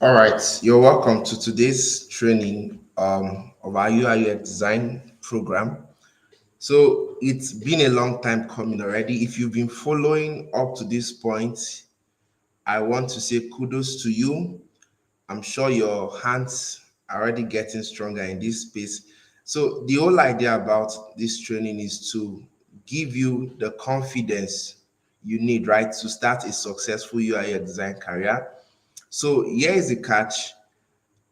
All right, you're welcome to today's training of our UI/UX design program. So it's been a long time coming already. If you've been following up to this point, I want to say kudos to you. I'm sure your hands are already getting stronger in this space. So the whole idea about this training is to give you the confidence you need, right, to start a successful UI/UX design career. So here is the catch: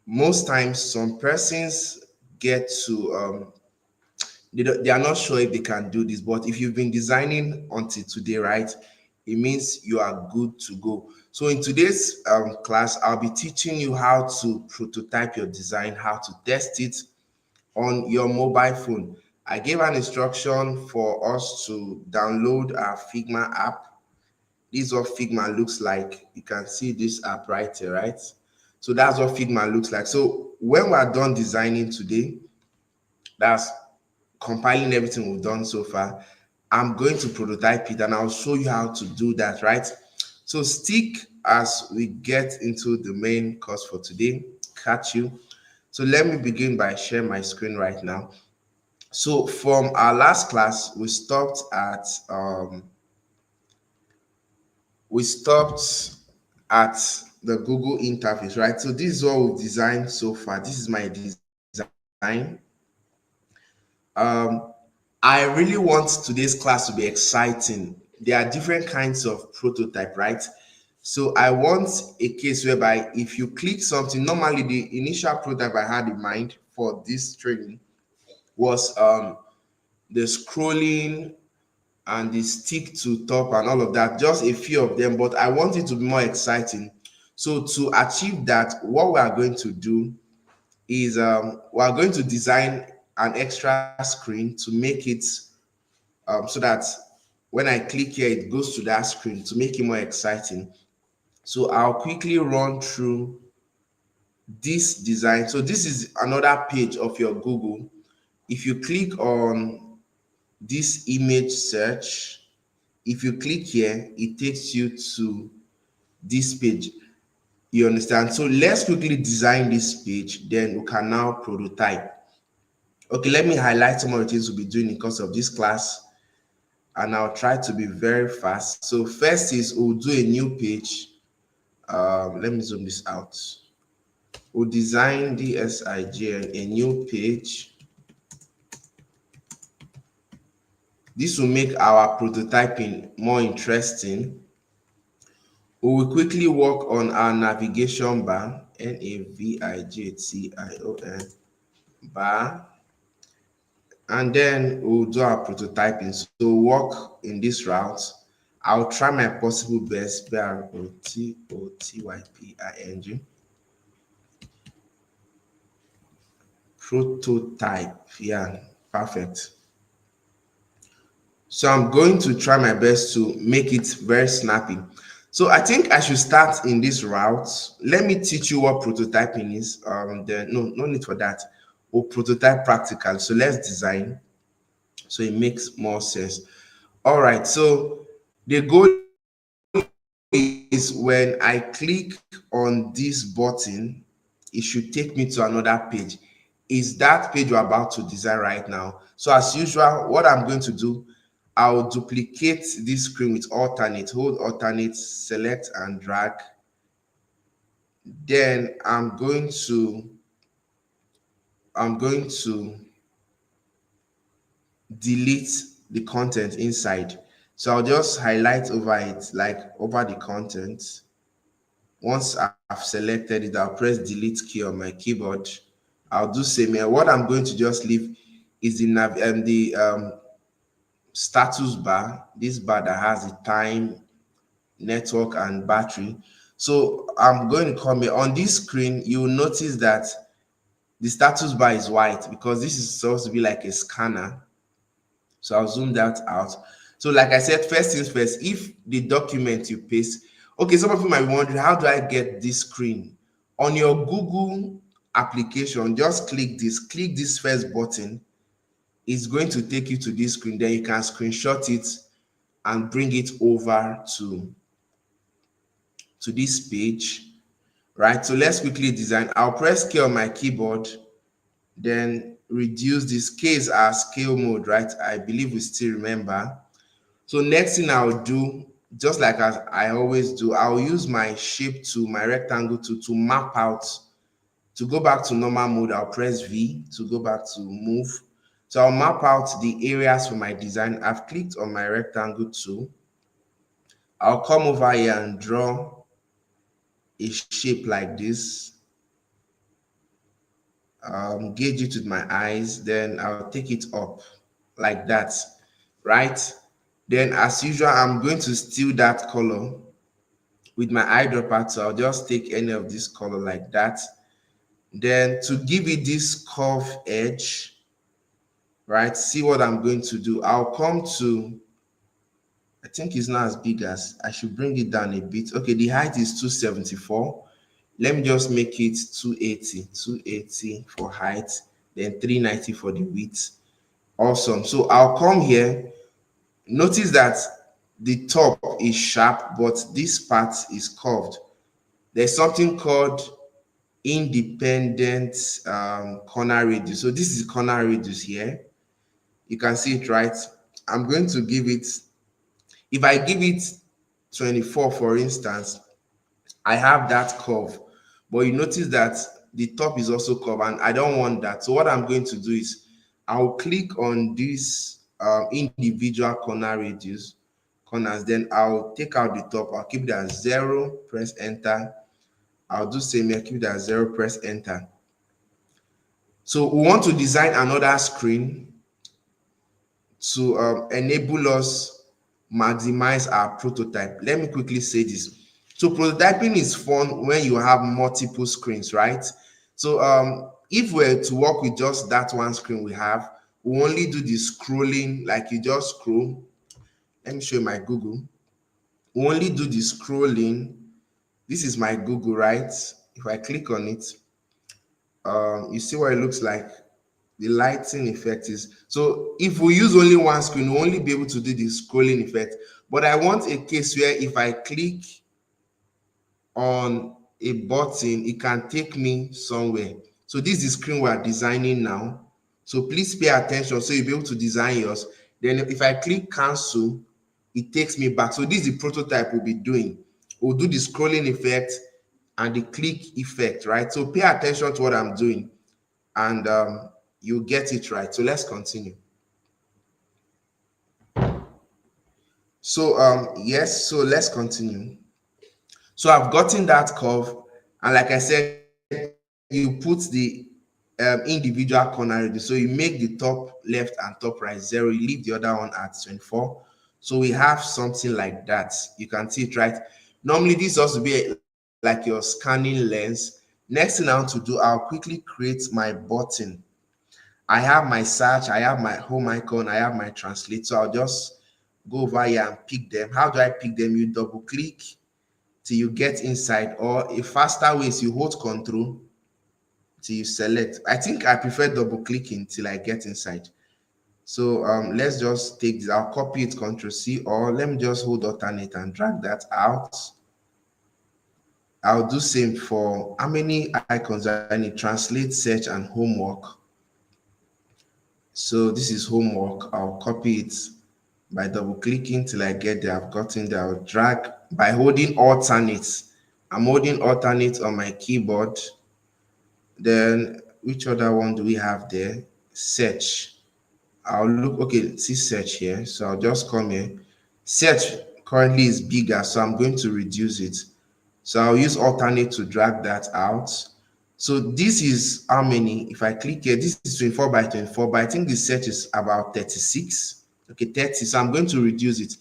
most times some persons get to they are not sure if they can do this, but if you've been designing until today, right, it means you are good to go. So in today's class, I'll be teaching you how to prototype your design, how to test it on your mobile phone. I gave an instruction for us to download our Figma app. This is what Figma looks like. You can see this app right here, right? So that's what Figma looks like. So when we're done designing today, that's compiling everything we've done so far, I'm going to prototype it and I'll show you how to do that, right? So stick as we get into the main course for today. Catch you. So let me begin by sharing my screen right now. So from our last class, we stopped at the Google interface, right? So this is what we've designed so far. This is my design. I really want today's class to be exciting. There are different kinds of prototype, right? So I want a case whereby if you click something, normally the initial prototype I had in mind for this training was the scrolling and the stick to top and all of that, just a few of them, but I want it to be more exciting. So to achieve that, what we are going to do is we are going to design an extra screen to make it so that when I click here, it goes to that screen to make it more exciting. So I'll quickly run through this design. So this is another page of your Google. If you click on this image search, if you click here, it takes you to this page. You understand? So let's quickly design this page, then we can now prototype. Okay, let me highlight some of the things we'll be doing in the course of this class, and I'll try to be very fast. So first is we'll do a new page. Let me zoom this out. We'll design Deisign a new page. This will make our prototyping more interesting. We will quickly work on our navigation bar, navigation bar, and then we'll do our prototyping. So we'll work in this route. I'll try my possible best. prototyping. Prototype. Yeah, perfect. So I'm going to try my best to make it very snappy. So I think I should start in this route. Let me teach you what prototyping is. Then no need for that. We'll prototype practical. So let's design so it makes more sense. All right. So the goal is when I click on this button, it should take me to another page. Is that page we're about to design right now? So as usual, what I'm going to do, I'll duplicate this screen with alternate, hold alternate, select and drag. Then I'm going to delete the content inside. So I'll just highlight over it, like over the content. Once I've selected it, I'll press delete key on my keyboard. I'll do same here. What I'm going to just leave is the status bar, this bar that has the time, network, and battery. So I'm going to come here. On this screen, you will notice that the status bar is white because this is supposed to be like a scanner. So I'll zoom that out. So like I said, first things first, if the document you paste, okay, some of you might be wondering, how do I get this screen? On your Google application, just click this first button. It's going to take you to this screen. Then you can screenshot it and bring it over to this page, right? So let's quickly design. I'll press K on my keyboard, then reduce this. K is our scale mode, right? I believe we still remember. So next thing I'll do, just like as I always do, I'll use my shape tool, my rectangle tool, to map out. To go back to normal mode, I'll press V to go back to move. So I'll map out the areas for my design. I've clicked on my rectangle tool. I'll come over here and draw a shape like this. Gauge it with my eyes, then I'll take it up like that, right? Then as usual, I'm going to steal that color with my eyedropper, so I'll just take any of this color like that. Then to give it this curve edge, right, see what I'm going to do. I'll come to, I think it's not as big as, I should bring it down a bit. Okay, the height is 274. Let me just make it 280 for height, then 390 for the width. Awesome. So I'll come here. Notice that the top is sharp, but this part is curved. There's something called independent corner radius. So this is corner radius here. You can see it, right? I'm going to give it, if I give it 24, for instance, I have that curve, but you notice that the top is also curved, and I don't want that. So what I'm going to do is I'll click on this individual corner radius corners, then I'll take out the top. I'll keep it at 0, press enter. I'll do same here, keep it at 0, press enter. So we want to design another screen to enable us maximize our prototype. Let me quickly say this. So prototyping is fun when you have multiple screens, right? So if we're to work with just that one screen we have, we only do the scrolling, like you just scroll. Let me show you my Google. We only do the scrolling. This is my Google, right? If I click on it, you see what it looks like. The lighting effect is, so if we use only one screen, we'll only be able to do the scrolling effect. But I want a case where if I click on a button, it can take me somewhere. So this is the screen we are designing now. So please pay attention so you'll be able to design yours. Then if I click cancel, it takes me back. So this is the prototype we'll be doing. We'll do the scrolling effect and the click effect, right? So pay attention to what I'm doing, and you get it right. So let's continue. So yes, so let's continue. So I've gotten that curve, and like I said, you put the individual corner radius. So you make the top left and top right 0, you leave the other one at 24. So we have something like that. You can see it, right? Normally this also be like your scanning lens. Next thing I want to do, I'll quickly create my button. I have my search, I have my home icon, I have my translate. So I'll just go over here and pick them. How do I pick them? You double click till you get inside, or a faster way is you hold control till you select. I think I prefer double clicking till I get inside. So let's just take this. I'll copy it, Control C, or let me just hold alternate and drag that out. I'll do same for how many icons I need: translate, search, and homework. So this is homework. I'll copy it by double clicking till I get there. I've gotten there. I'll drag by holding alternate. I'm holding alternate on my keyboard. Then which other one do we have there? Search. I'll look, okay, see search here. So I'll just come here. Search currently is bigger, so I'm going to reduce it. So I'll use alternate to drag that out. So this is how many, if I click here, this is 24 by 24, but I think the search is about 36. Okay, 30. So I'm going to reduce it.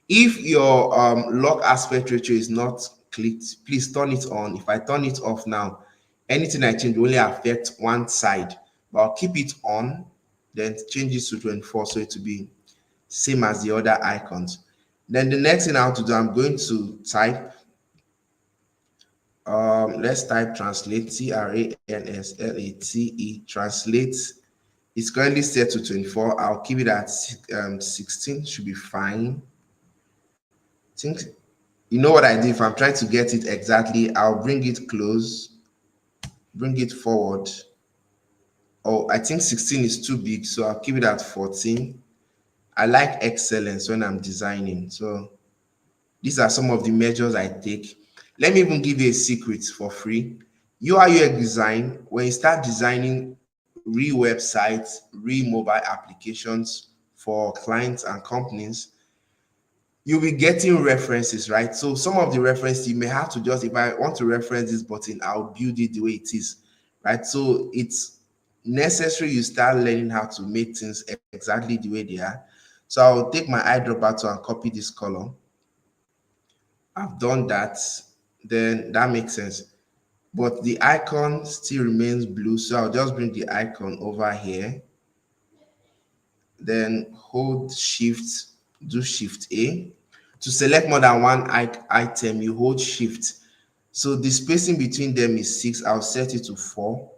If your log aspect ratio is not clicked, please turn it on. If I turn it off now, anything I change will only affect one side, but I'll keep it on, then change it to 24 so it will be same as the other icons. Then the next thing I want to do, I'm going to type, let's type translate, translate. Translate. It's currently set to 24. I'll keep it at 16, should be fine. I think You know what I do? If I'm trying to get it exactly, I'll bring it close, bring it forward. Oh, I think 16 is too big, so I'll keep it at 14. I like excellence when I'm designing. So these are some of the measures I take. Let me even give you a secret for free. UI UX design, when you start designing re-websites, re-mobile applications for clients and companies, you'll be getting references, right? So some of the references you may have to just, if I want to reference this button, I'll build it the way it is, right? So it's necessary you start learning how to make things exactly the way they are. So I'll take my eyedropper to and copy this column. I've done that, then that makes sense. But the icon still remains blue, so I'll just bring the icon over here, then hold shift, do shift A. To select more than one item, you hold shift. So the spacing between them is 6. I'll set it to 4.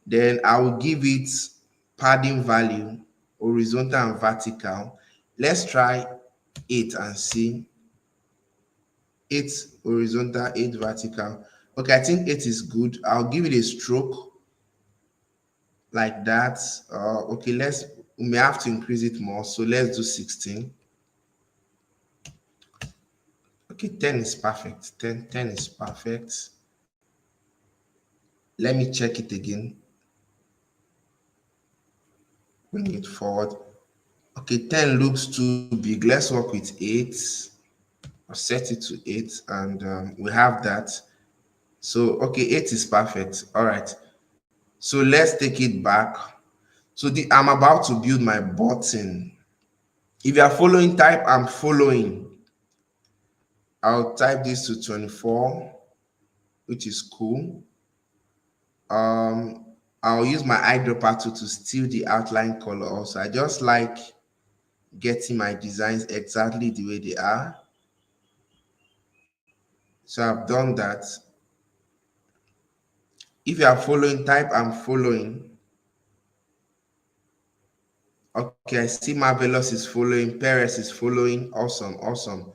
Then I will give it padding value, horizontal and vertical. Let's try 8 and see. 8 horizontal, 8 vertical. Okay, I think 8 is good. I'll give it a stroke like that. Okay, we may have to increase it more. So let's do 16. Okay, 10 is perfect. 10 is perfect. Let me check it again. Bring it forward. Okay, 10 looks too big. Let's work with 8. I'll set it to 8 and we have that. So, okay, 8 is perfect. All right. So let's take it back. So I'm about to build my button. If you are following, type I'm following. I'll type this to 24, which is cool. I'll use my eyedropper to steal the outline color also. I just like getting my designs exactly the way they are. So I've done that. If you are following, type I'm following. Okay, I see Marvelous is following, Perez is following. Awesome, awesome.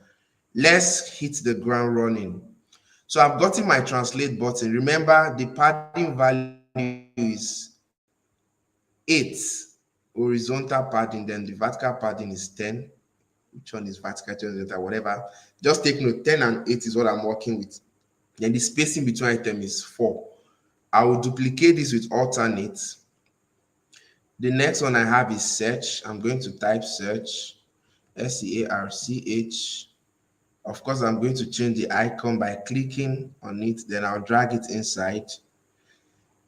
Let's hit the ground running. So I've gotten my translate button. Remember, the padding value is 8 horizontal padding, then the vertical padding is 10. Which one is vertical, horizontal, whatever. Just take note, 10 and 8 is what I'm working with. Then the spacing between items is 4. I will duplicate this with alternate. The next one I have is search. I'm going to type search, SEARCH. Of course, I'm going to change the icon by clicking on it. Then I'll drag it inside.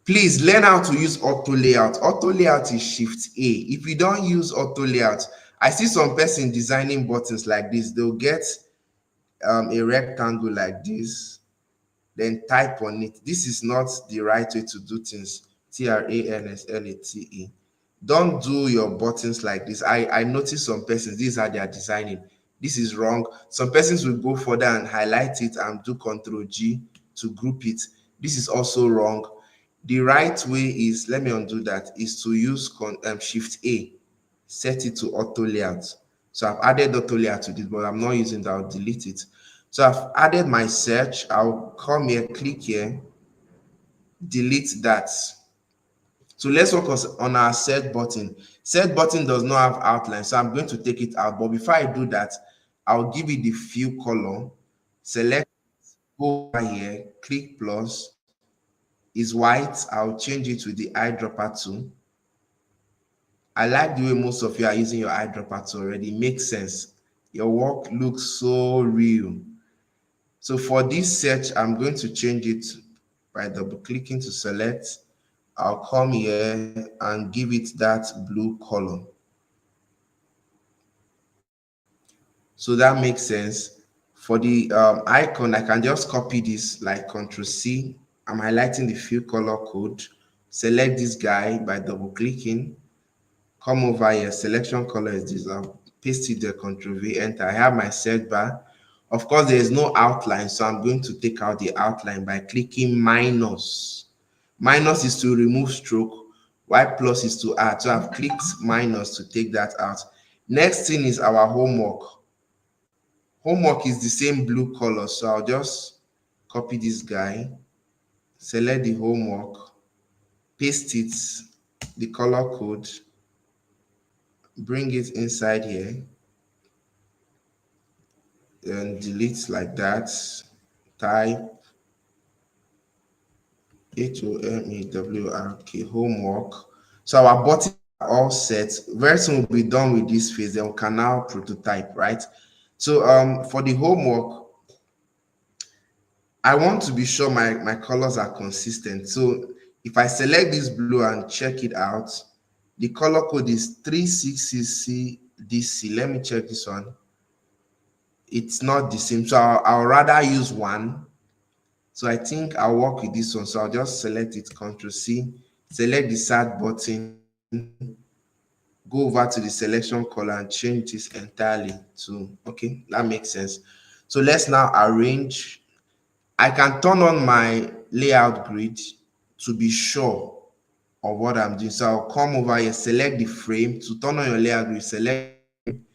Please learn how to use auto layout. Auto layout is shift A. If you don't use auto layout, I see some person designing buttons like this. They'll get a rectangle like this, then type on it. This is not the right way to do things. TRANSLATE. Don't do your buttons like this. I notice some persons, these are their designing. This is wrong. Some persons will go further and highlight it and do Ctrl G to group it. This is also wrong. The right way is, let me undo that, is to use Shift A, set it to auto layout. So I've added auto layout to this, but I'm not using that. I'll delete it. So I've added my search. I'll come here, click here, delete that. So let's work on our set button. Set button does not have outline, so I'm going to take it out. But before I do that, I'll give it the fill color. Select, go over here, click plus. Is white. I'll change it with the eyedropper tool. I like the way most of you are using your eyedropper tool already. It makes sense. Your work looks so real. So for this search, I'm going to change it by double clicking to select. I'll come here and give it that blue color. So that makes sense. For the icon, I can just copy this like Ctrl C. I'm highlighting the fill color code. Select this guy by double clicking. Come over here, selection color is this. I'll paste it there, Ctrl V, enter. I have my search bar. Of course, there is no outline, so I'm going to take out the outline by clicking minus. Minus is to remove stroke, while plus is to add. So I've clicked minus to take that out. Next thing is our homework. Homework is the same blue color, so I'll just copy this guy, select the homework, paste it, the color code, bring it inside here, and delete like that. Type HOMEWRK homework. So our buttons are all set. Very soon we'll be done with this phase. Then we can now prototype, right? So for the homework, I want to be sure my colors are consistent. So if I select this blue and check it out, the color code is 36CC. Let me check this one. It's not the same. So I'll rather use one. So I think I'll work with this one. So I'll just select it, Control C, select the start button, go over to the selection color and change this entirely to, okay, that makes sense. So let's now arrange. I can turn on my layout grid to be sure of what I'm doing. So I'll come over here, select the frame. To turn on your layout grid, select the frame,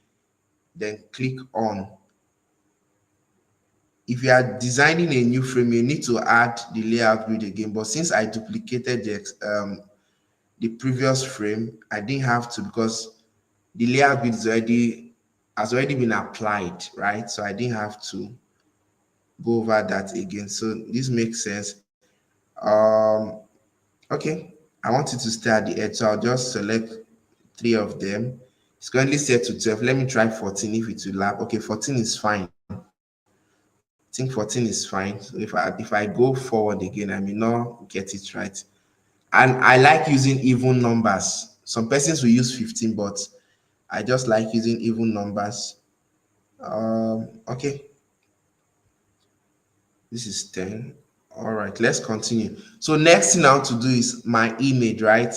then click on. If you are designing a new frame, you need to add the layout grid again. But since I duplicated the previous frame, I didn't have to, because the layout grid has already been applied, right? So I didn't have to go over that again. So this makes sense. Okay, I want it to stay at the edge, so I'll just select 3 of them. It's currently set to 12. Let me try 14 if it will lap. Okay, 14 is fine. I think 14 is fine. So if I go forward again, I may not get it right. And I like using even numbers. Some persons will use 15, but I just like using even numbers. Okay, this is 10. All right, let's continue. So next thing I want to do is my image, right?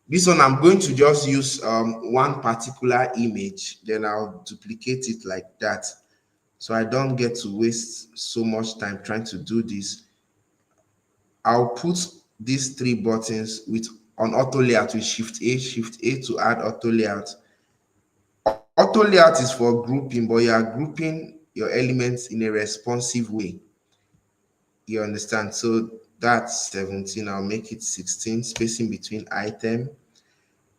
This one I'm going to just use one particular image, then I'll duplicate it like that, so I don't get to waste so much time trying to do this. I'll put these 3 buttons with on auto layout with Shift A to add auto layout. Auto layout is for grouping, but you are grouping your elements in a responsive way. You understand? So that's 17. I'll make it 16, spacing between item.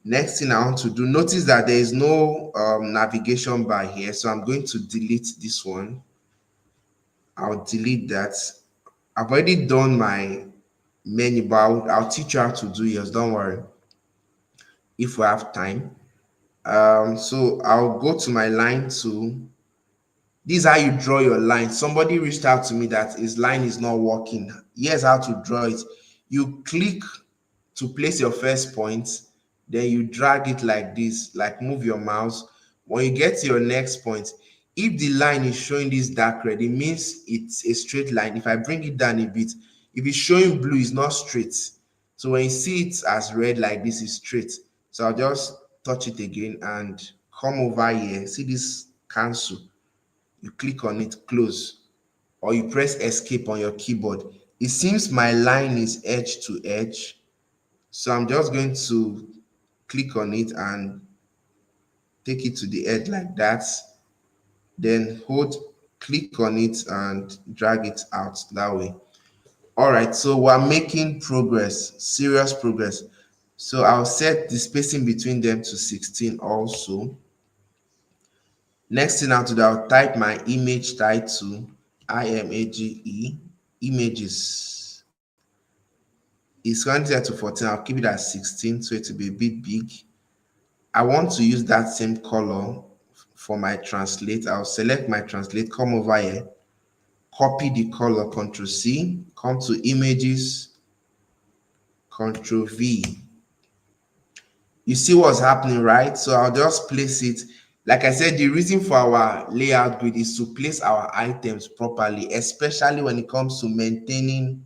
Next thing I want to do, notice that there is no navigation bar here, so I'm going to delete this one. I'll delete that. I've already done my menu, but I'll teach you how to do yours. Don't worry, if we have time. So I'll go to my line tool. This is how you draw your line. Somebody reached out to me that his line is not working. Here's how to draw it. You click to place your first point, then you drag it like this, like move your mouse. When you get to your next point, if the line is showing this dark red, it means it's a straight line. If I bring it down a bit, if it's showing blue, it's not straight. So when you see it as red like this, is straight. So I'll just touch it again and come over here. See this cancel. You click on it, close, or you press escape on your keyboard. It seems my line is edge to edge, so I'm just going to click on it and take it to the edge like that. Then click on it and drag it out that way. All right, so we're making progress, serious progress. So I'll set the spacing between them to 16 also. Next thing I'll do, I'll type my image title, IMAGE, images. It's currently set to 14. I'll keep it at 16 so it will be a bit big. I want to use that same color for my translate. I'll select my translate, come over here, copy the color, Control C, come to images, Control V. You see what's happening, right? So I'll just place it. Like I said, the reason for our layout grid is to place our items properly, especially when it comes to maintaining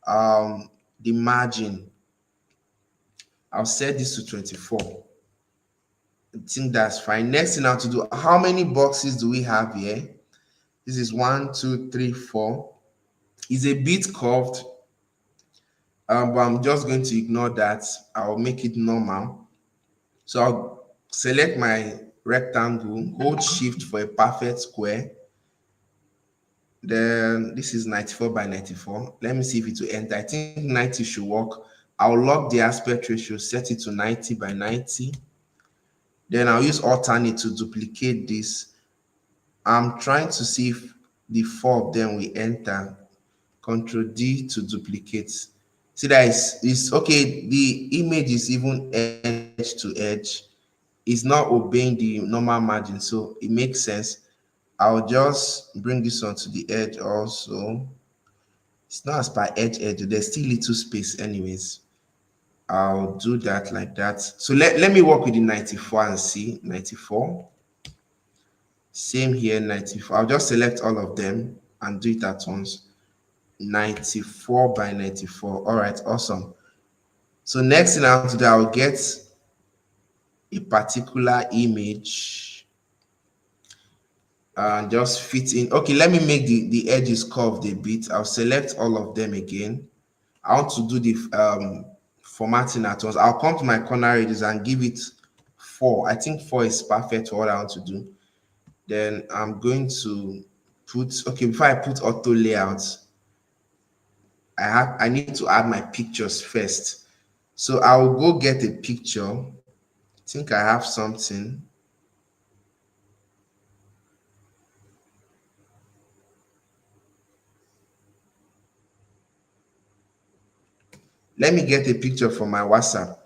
the margin. I'll set this to 24. I think that's fine. Next thing now to do, how many boxes do we have here? This is 1, 2, 3, 4. It's a bit curved, but I'm just going to ignore that. I'll make it normal. So I'll select my rectangle, hold shift for a perfect square. Then this is 94 by 94. Let me see if it will enter. I think 90 should work. I'll lock the aspect ratio, set it to 90 by 90. Then I'll use alternate to duplicate this. I'm trying to see if the four of them will enter. Control D to duplicate. See that is okay. The image is even edge to edge. It's not obeying the normal margin, so it makes sense. I'll just bring this one to the edge also. It's not as per edge. There's still little space anyways. I'll do that like that. So let me work with the 94 and see. 94. Same here, 94. I'll just select all of them and do it at once. 94 by 94. All right, awesome. So next thing I'll do, I'll get a particular image and just fit in. Okay, let me make the edges curved a bit. I'll select all of them again. I want to do the formatting at once. I'll come to my corner radius and give it 4. I think 4 is perfect for what I want to do. Then I'm going to put, okay, before I put auto layout, I need to add my pictures first. So I'll go get a picture. I think I have something. Let me get a picture from my WhatsApp.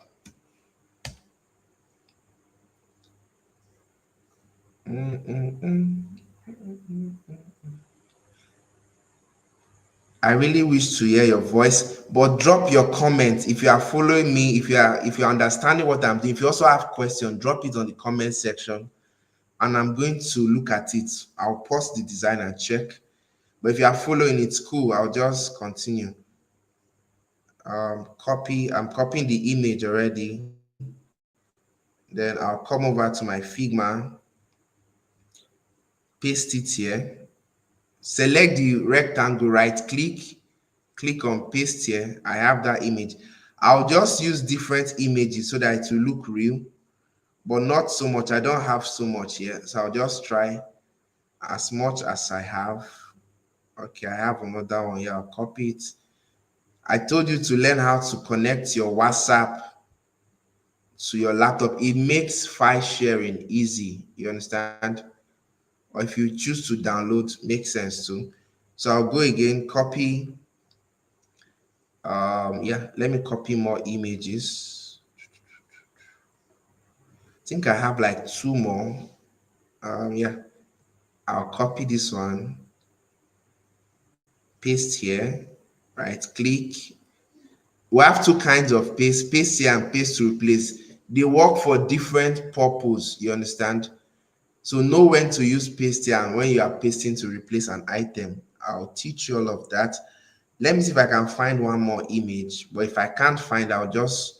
I really wish to hear your voice, but drop your comments if you are following me, if you're understanding what I'm doing. If you also have questions, drop it on the comment section and I'm going to look at it. I'll pause the design and check. But if you are following, it's cool. I'll just continue. I'm copying the image already. Then I'll come over to my Figma, paste it here, select the rectangle, right click on paste here. I have that image. I'll just use different images so that it will look real, but not so much. I don't have so much here, so I'll just try as much as I have. Okay, I have another one here. I'll copy it. I told you to learn how to connect your WhatsApp to your laptop. It makes file sharing easy. You understand? Or if you choose to download, makes sense too. So I'll go again, copy. Yeah, let me copy more images. I think I have like 2 more. Yeah, I'll copy this one, paste here, right click. We have 2 kinds of paste here and paste to replace. They work for different purpose, you understand? So know when to use paste here and when you are pasting to replace an item. I'll teach you all of that. Let me see if I can find one more image, but if I can't find, I'll just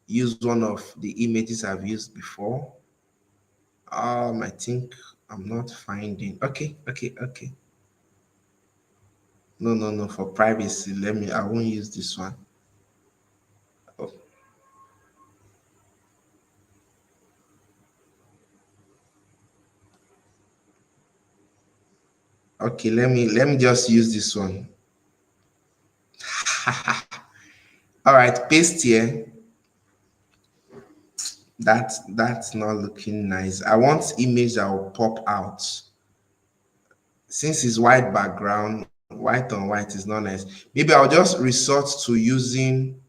use one of the images I've used before. I think I'm not finding. Okay. No, for privacy, I won't use this one. Oh. Okay, let me just use this one. All right, paste here. That's not looking nice. I want image that will pop out. Since it's white background, white on white is not nice. Maybe I'll just resort to using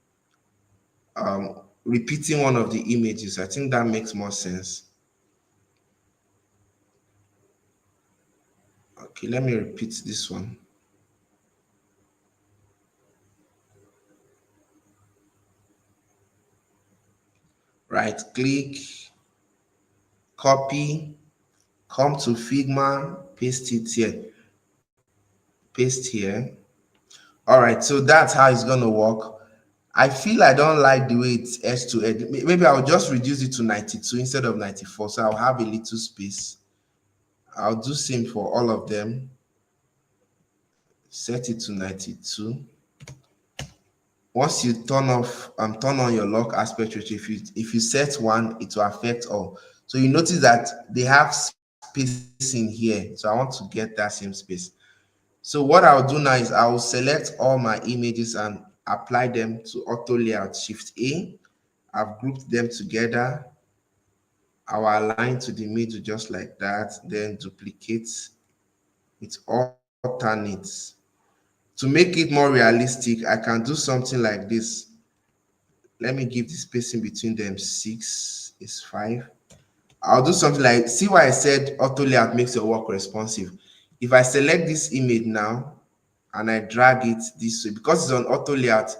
repeating one of the images. I think that makes more sense. Okay, let me repeat this one. Right click, copy, come to Figma, paste it here, paste here. All right, so that's how it's going to work. I feel I don't like the way it's edge to edge. Maybe I'll just reduce it to 92 instead of 94, so I'll have a little space. I'll do same for all of them. Set it to 92. Once you turn on your lock aspect ratio, if you set one, it will affect all. So you notice that they have space in here, so I want to get that same space. So what I'll do now is I'll select all my images and apply them to auto layout. Shift A. I've grouped them together. I'll align to the middle just like that, then duplicate it alternates. To make it more realistic, I can do something like this. Let me give the spacing between them 6 is 5. I'll do something like, see why I said auto layout makes your work responsive. If I select this image now and I drag it this way, because it's on auto layout,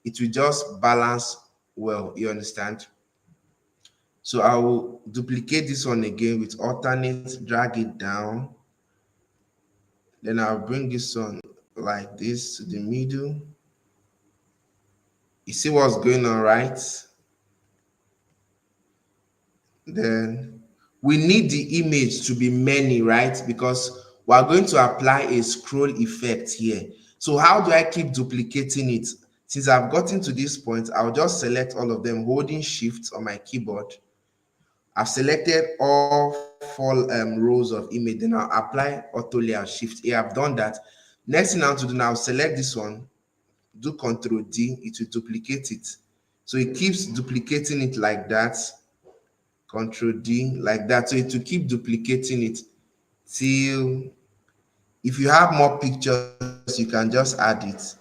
it will just balance well, you understand? So I will duplicate this one again with alternate, drag it down. Then I'll bring this one like this to the middle. You see what's going on, right? Then we need the image to be many, right? Because we're going to apply a scroll effect here. So how do I keep duplicating it? Since I've gotten to this point, I'll just select all of them, holding shift on my keyboard. I've selected all 4 rows of image, then I'll apply auto layout, shift A. I've done that. Next thing I want to do now, select this one, do Control D, it will duplicate it. So it keeps duplicating it like that. Control D like that. So it will keep duplicating it till, if you have more pictures, you can just add it.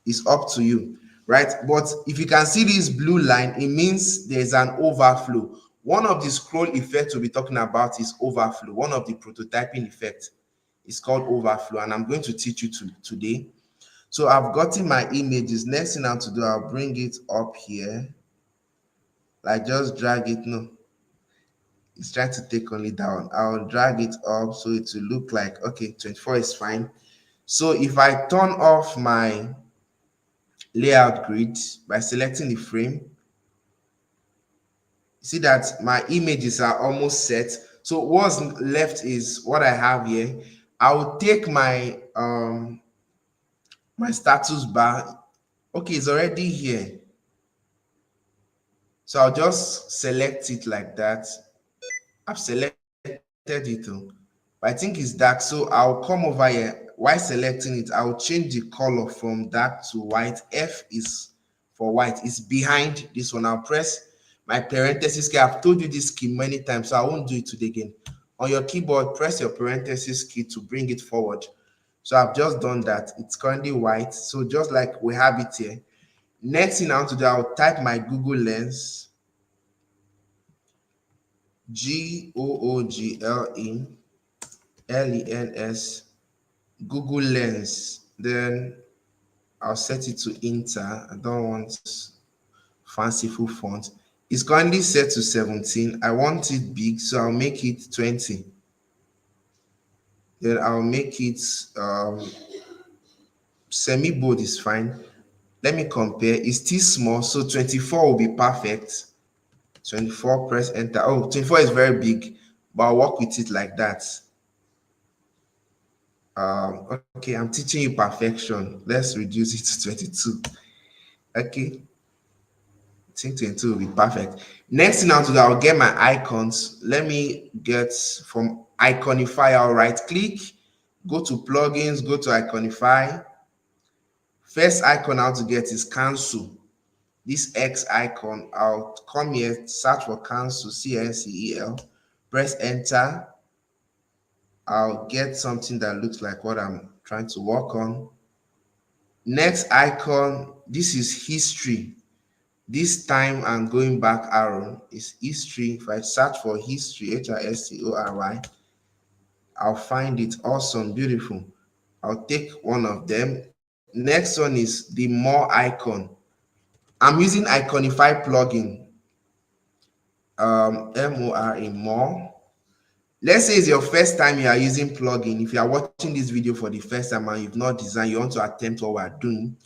It's up to you, right? But if you can see this blue line, it means there's an overflow. One of the scroll effects we'll be talking about is overflow. One of the prototyping effects is called overflow, and I'm going to teach you today. So I've gotten my images. Next thing I have to do, I'll bring it up here. Like just drag it. No, it's trying to take only down. I'll drag it up so it will look like, okay, 24 is fine. So if I turn off my layout grid by selecting the frame, see that my images are almost set. So what's left is what I have here. I'll take my my status bar. Okay, it's already here. So I'll just select it like that. I've selected it, but I think it's dark. So I'll come over here. While selecting it, I'll change the color from dark to white. F is for white. It's behind this one. I'll press my parenthesis key. I've told you this key many times, so I won't do it today again. On your keyboard, press your parenthesis key to bring it forward. So I've just done that. It's currently white. So just like we have it here. Next thing I want to do, I'll type my Google Lens. GOOGLELENS, Google Lens. Then I'll set it to Inter. I don't want fanciful font. It's currently set to 17. I want it big, so I'll make it 20. Then I'll make it semi-bold is fine. Let me compare. It's still small, so 24 will be perfect. 24, press enter. Oh, 24 is very big, but I'll work with it like that. Okay, I'm teaching you perfection. Let's reduce it to 22. Okay, I think 22 will be perfect. Next thing I'll do, I'll get my icons. Let me get from Iconify. I'll right click, go to plugins, go to Iconify. First icon I have to get is cancel. This X icon, I'll come here, search for cancel, CNCEL, press enter. I'll get something that looks like what I'm trying to work on. Next icon, this is history. This time and going back arrow is history. If I search for history, HISTORY, I'll find it. Awesome, beautiful. I'll take one of them. Next one is the more icon. I'm using Iconify plugin. MORE, more. Let's say it's your first time you are using plugin. If you are watching this video for the first time and you've not designed, you want to attempt what we're doing,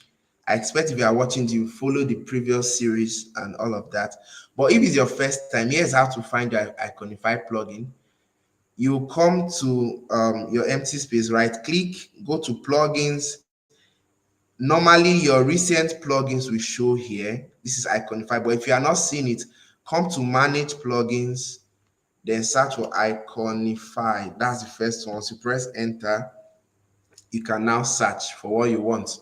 I expect if you are watching, you follow the previous series and all of that. But if it's your first time, here's how to find your Iconify plugin. You come to your empty space, right click, go to plugins. Normally your recent plugins will show here. This is Iconify, but if you are not seeing it, come to manage plugins, then search for Iconify. That's the first one. So press enter. you can now search for what you want.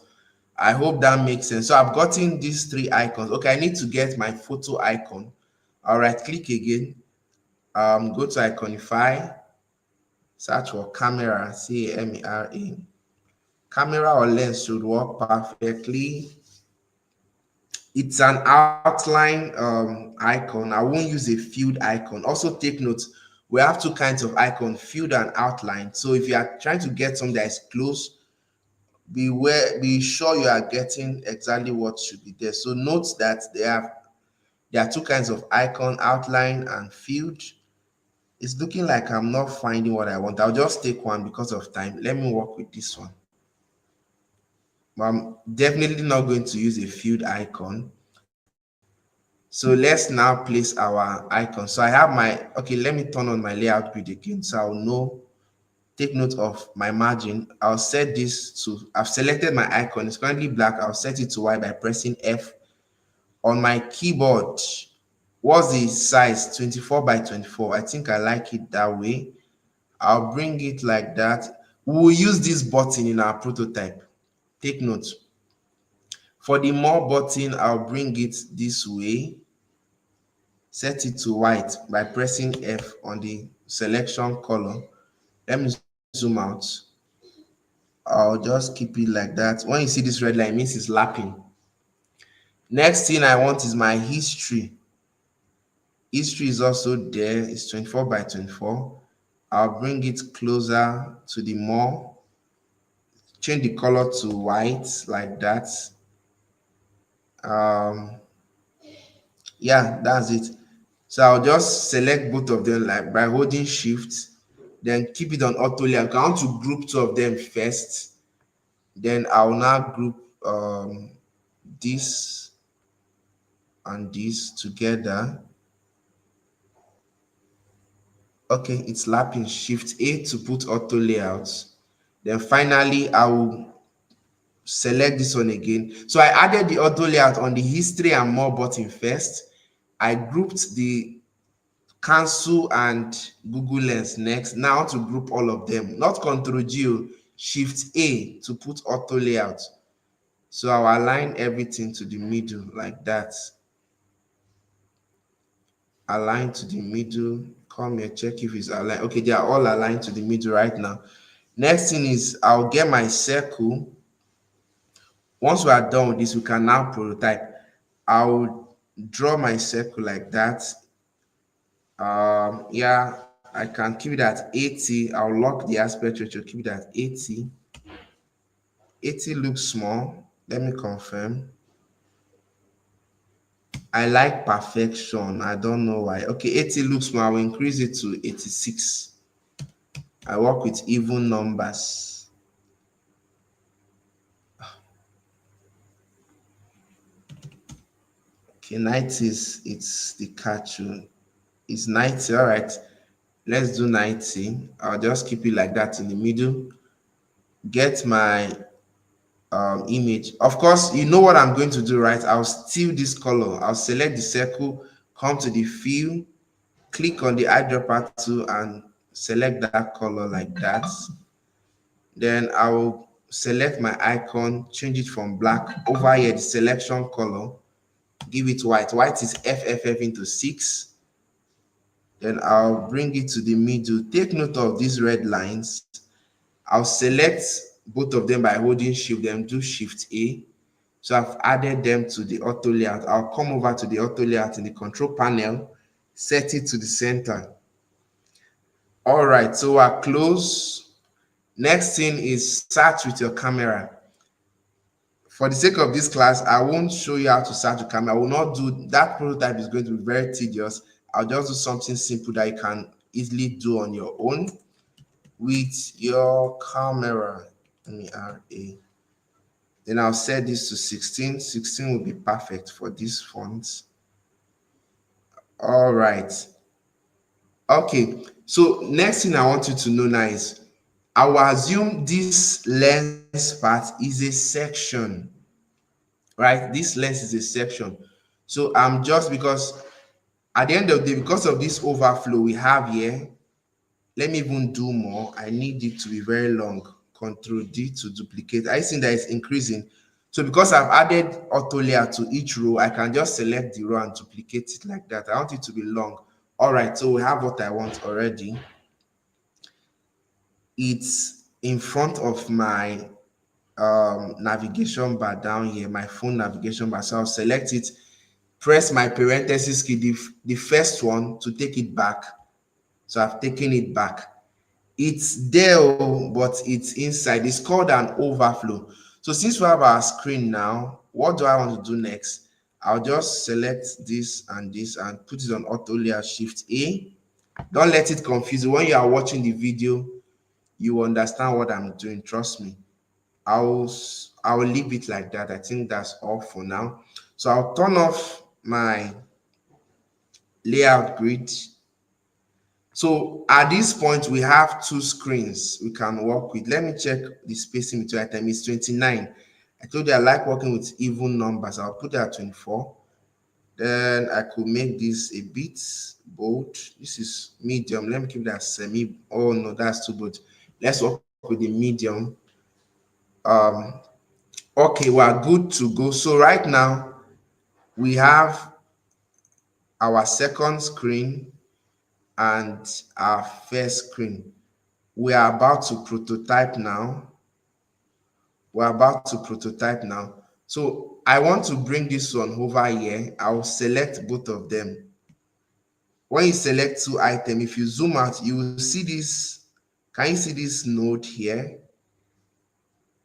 I hope that makes sense. So I've gotten these three icons. Okay, I need to get my photo icon. I'll right click again. Go to Iconify, search for camera, CAMERA. Camera or lens should work perfectly. It's an outline icon. I won't use a filled icon. Also take note, we have two kinds of icon, filled and outline. So if you are trying to get something that is close, be sure you are getting exactly what should be there. So note that there are two kinds of icon, outline and filled. It's looking like I'm not finding what I want. I'll just take one because of time. Let me work with this one. I'm definitely not going to use a filled icon. So let's now place our icon. So I have my, okay, let me turn on my layout grid again. So I'll know, take note of my margin. I'll set this to, I've selected my icon. It's currently black. I'll set it to white by pressing F on my keyboard. What's the size? 24 by 24. I think I like it that way. I'll bring it like that. We'll use this button in our prototype. Take note. For the more button, I'll bring it this way. Set it to white by pressing F on the selection color. Let me zoom out. I'll just keep it like that. When you see this red line, it means it's lapping. Next thing I want is my history. History is also there. It's 24 by 24. I'll bring it closer to the more. Change the color to white like that. Yeah, that's it. So I'll just select both of them like by holding shift, then keep it on auto layout. I want to group two of them first. Then I'll now group this and this together. Okay, it's lapping. Shift A to put auto layouts. Then finally, I will select this one again. So I added the auto layout on the history and more button first. I grouped the cancel and Google Lens next. Now to group all of them, not Control G, Shift A to put auto layout. So I'll align everything to the middle like that. Align to the middle. Come here, check if it's aligned. Okay, they are all aligned to the middle right now. Next thing is I'll get my circle. Once we are done with this, we can now prototype. I'll draw my circle like that. Yeah, I can keep it at 80. I'll lock the aspect ratio, keep it at 80. 80 looks small. Let me confirm. I like perfection. I don't know why. Okay, 80 looks small. I'll increase it to 86. I work with even numbers. Okay, 90 is it's the catch. It's 90. All right. Let's do 90. I'll just keep it like that in the middle. Get my image. Of course, you know what I'm going to do, right? I'll steal this color. I'll select the circle, come to the fill, click on the eyedropper tool and select that color like that. Then I will select my icon, change it from black. Over here, the selection color, give it white. White is FFF into 6. Then I'll bring it to the middle. Take note of these red lines. I'll select both of them by holding shift, then do shift A. So I've added them to the auto layout. I'll come over to the auto layout in the control panel, set it to the center. All right, so we're close. Next thing is search with your camera. For the sake of this class, I won't show you how to search with camera. I will not do that. Prototype is going to be very tedious. I'll just do something simple that you can easily do on your own with your camera. MERA. Then I'll set this to 16. 16 will be perfect for this font. All right. Okay. So next thing I want you to know now is I will assume this lens part is a section, right? This lens is a section. So I'm just because at the end of the day, because of this overflow we have here, let me even do more. I need it to be very long. Control D to duplicate. I see that it's increasing. So because I've added auto layer to each row, I can just select the row and duplicate it like that. I want it to be long. All right, so we have what I want already. It's in front of my navigation bar down here, my phone navigation bar. So I'll select it, press my parenthesis key, the first one, to take it back. So I've taken it back. It's there, but it's inside. It's called an overflow. So since we have our screen now, what do I want to do next? I'll just select this and put it on auto layer, Shift A. Don't let it confuse you. When you are watching the video, you understand what I'm doing. Trust me. I'll leave it like that. I think that's all for now. So I'll turn off my layout grid. So at this point, we have two screens we can work with. Let me check the spacing between items. It's 29. I told you I like working with even numbers. I'll put that at 24. Then I could make this a bit bold. This is medium. Let me keep that semi. Oh no, that's too bold. Let's work with the medium. Okay, we are good to go. So right now we have our second screen and our first screen. We are about to prototype now. We're about to prototype now. So I want to bring this one over here. I'll select both of them. When you select two items, if you zoom out, you will see this. Can you see this node here?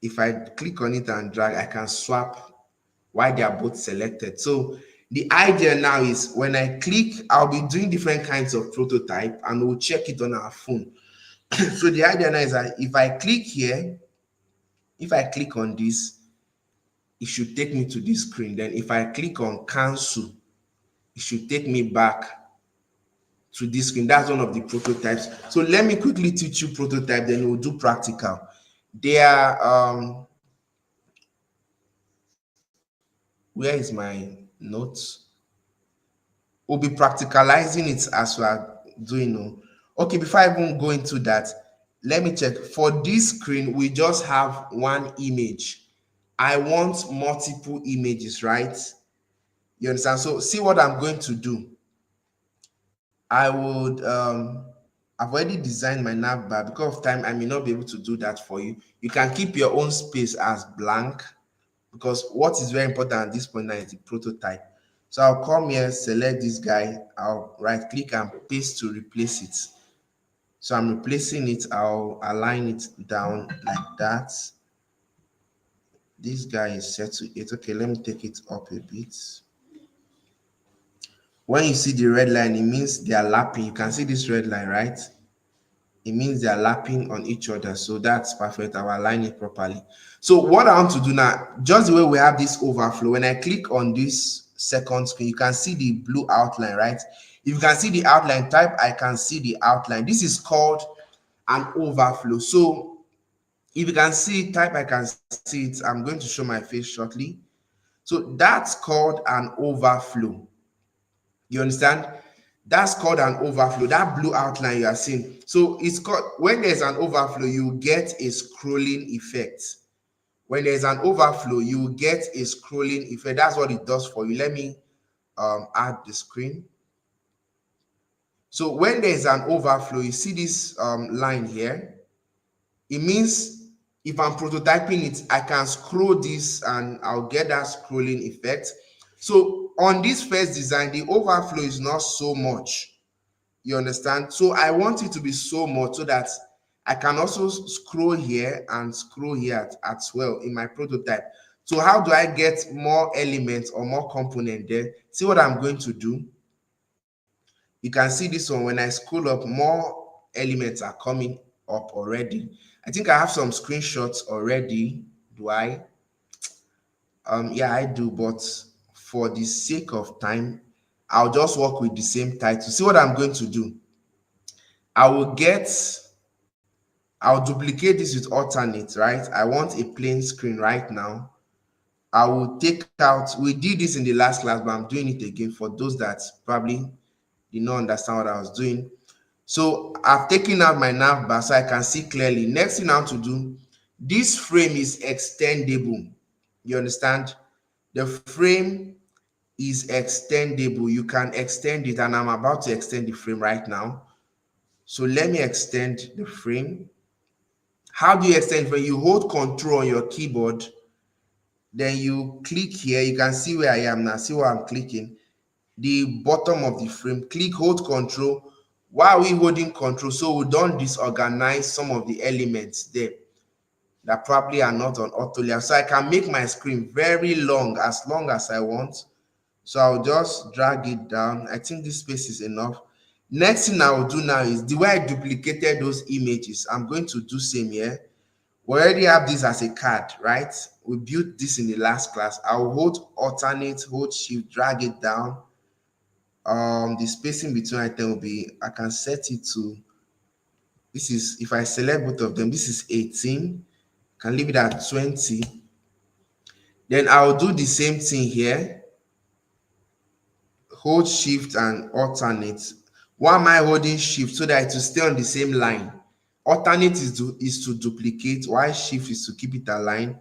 If I click on it and drag, I can swap while they are both selected. So the idea now is when I click, I'll be doing different kinds of prototype and we'll check it on our phone. So the idea now is that if I click here, if I click on this, it should take me to this screen. Then if I click on cancel, it should take me back to this screen. That's one of the prototypes. So let me quickly teach you prototype, then we'll do practical. They are where is my notes? We'll be practicalizing it as we are doing. Okay, before I even go into that, let me check. For this screen, we just have one image. I want multiple images, right? You understand? So see what I'm going to do. I would I've already designed my nav bar. Because of time, I may not be able to do that for you. You can keep your own space as blank, because what is very important at this point now is the prototype. So I'll come here, select this guy, I'll right click and paste to replace it. So I'm replacing it. I'll align it down like that. This guy is set to 8. Okay, let me take it up a bit. When you see the red line, it means they are lapping. You can see this red line, right? It means they are lapping on each other. So that's perfect. I'll align it properly. So what I want to do now, just the way we have this overflow, when I click on this second screen, you can see the blue outline, right? If you can see the outline, type I can see the outline. This is called an overflow. So if you can see, type I can see it. I'm going to show my face shortly. So that's called an overflow. You understand? That's called an overflow. That blue outline you are seeing. So it's called, when there's an overflow, you get a scrolling effect. When there's an overflow, you get a scrolling effect. That's what it does for you. Let me add the screen. So when there's an overflow, you see this line here. It means if I'm prototyping it, I can scroll this and I'll get that scrolling effect. So on this first design, the overflow is not so much. You understand? So I want it to be so much so that I can also scroll here and scroll here as well in my prototype. So how do I get more elements or more component there? See what I'm going to do. You can see this one. When I scroll up, more elements are coming up already. I think I have some screenshots already. Do I? Yeah, I do, but for the sake of time, I'll just work with the same title. See what I'm going to do. I'll duplicate this with alternate, right? I want a plain screen right now. I will take out, we did this in the last class, but I'm doing it again for those that probably did not understand what I was doing. So I've taken out my nav bar so I can see clearly. Next thing I have to do This frame is extendable. You understand? The frame is extendable. You can extend it, and I'm about to extend the frame right now. So let me extend the frame. How do you extend frame? You hold Control on your keyboard, then you click here. You can see where I am now. See where I'm clicking. The bottom of the frame. Click, hold Control. Why are we holding Control? So we don't disorganize some of the elements there that probably are not on auto layout. So I can make my screen very long as I want. So I'll just drag it down. I think this space is enough. Next thing I will do now is the way I duplicated those images, I'm going to do same here. We already have this as a card, right? We built this in the last class. I'll hold alternate, hold shift, drag it down. The spacing between items will be, I can set it to, this is, if I select both of them, this is 18. Can leave it at 20. Then I'll do the same thing here. Hold shift and alternate. Why am I holding shift? So that it will stay on the same line. Alternate is to duplicate, while shift is to keep it aligned.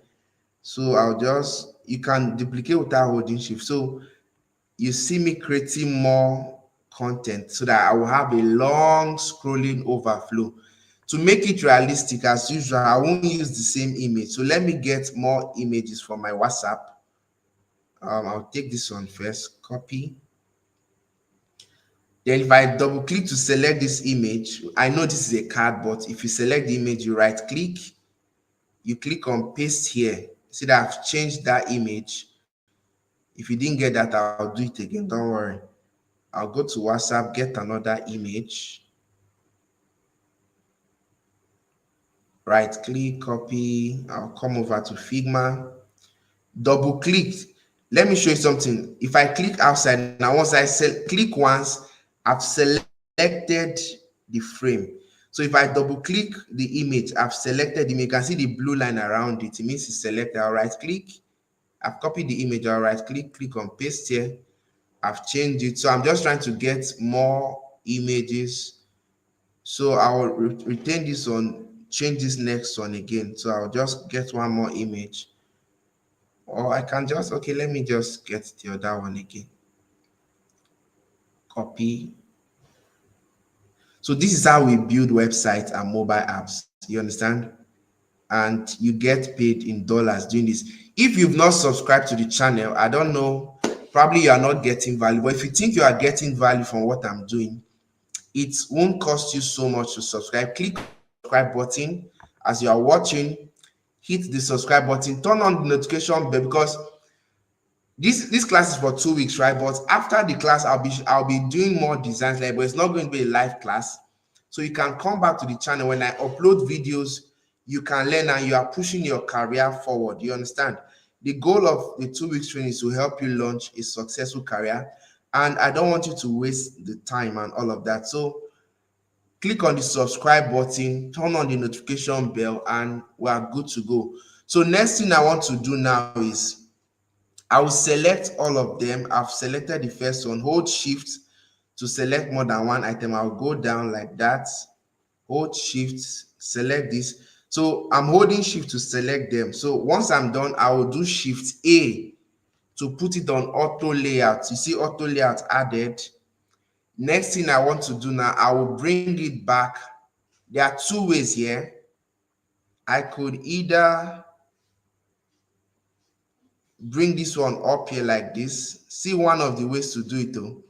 So I'll just, you can duplicate without holding shift. So you see me creating more content so that I will have a long scrolling overflow. To make it realistic, as usual, I won't use the same image. So let me get more images from my WhatsApp. I'll take this one first, copy. Then if I double click to select this image, I know this is a card, but if you select the image, you right click, you click on paste here. See that I've changed that image. If you didn't get that, I'll do it again. Don't worry. I'll go to WhatsApp, get another image. Right click, copy. I'll come over to Figma. Double click. Let me show you something. If I click outside, now once I click once, I've selected the frame. So if I double click the image, I've selected the image. You can see the blue line around it. It means it's selected. I'll right click. I've copied the image. I'll right click, click on paste here. I've changed it. So I'm just trying to get more images. So I'll retain this one, change this next one again. So I'll just get one more image. Or I can just, okay, let me just get the other one again. Copy. So this is how we build websites and mobile apps. You understand? And you get paid in dollars doing this. If you've not subscribed to the channel, I don't know, probably you are not getting value. But if you think you are getting value from what I'm doing, it won't cost you so much to subscribe. Click on the subscribe button as you are watching. Hit the subscribe button. Turn on the notification bell, because this class is for 2 weeks, right? But after the class, I'll be doing more designs, like, but it's not going to be a live class. So you can come back to the channel when I upload videos. You can learn and you are pushing your career forward. You understand? The goal of the 2 weeks training is to help you launch a successful career, and I don't want you to waste the time and all of that. So click on the subscribe button, turn on the notification bell, and we are good to go. So next thing I want to do now is I will select all of them. I've selected the first one. Hold shift to select more than one item. I'll go down like that. Hold shift, select this. So I'm holding shift to select them. So once I'm done, I will do shift A to put it on auto layout. You see auto layout added. Next thing I want to do now, I will bring it back. There are two ways here. I could either bring this one up here like this. See one of the ways to do it though.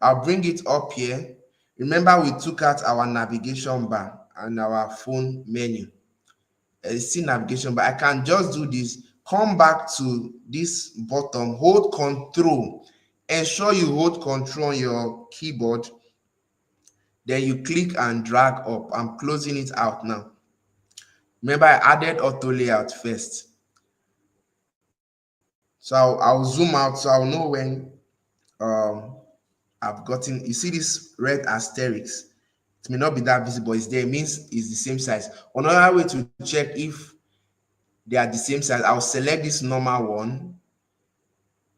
I'll bring it up here. Remember, we took out our navigation bar and our phone menu. See navigation bar. I can just do this. Come back to this bottom. Hold Control. Ensure you hold Control on your keyboard. Then you click and drag up. I'm closing it out now. Remember, I added auto layout first. So I'll zoom out so I'll know when I've gotten, you see this red asterisk. It may not be that visible, it's there. It means it's the same size. Another way to check if they are the same size, I'll select this normal one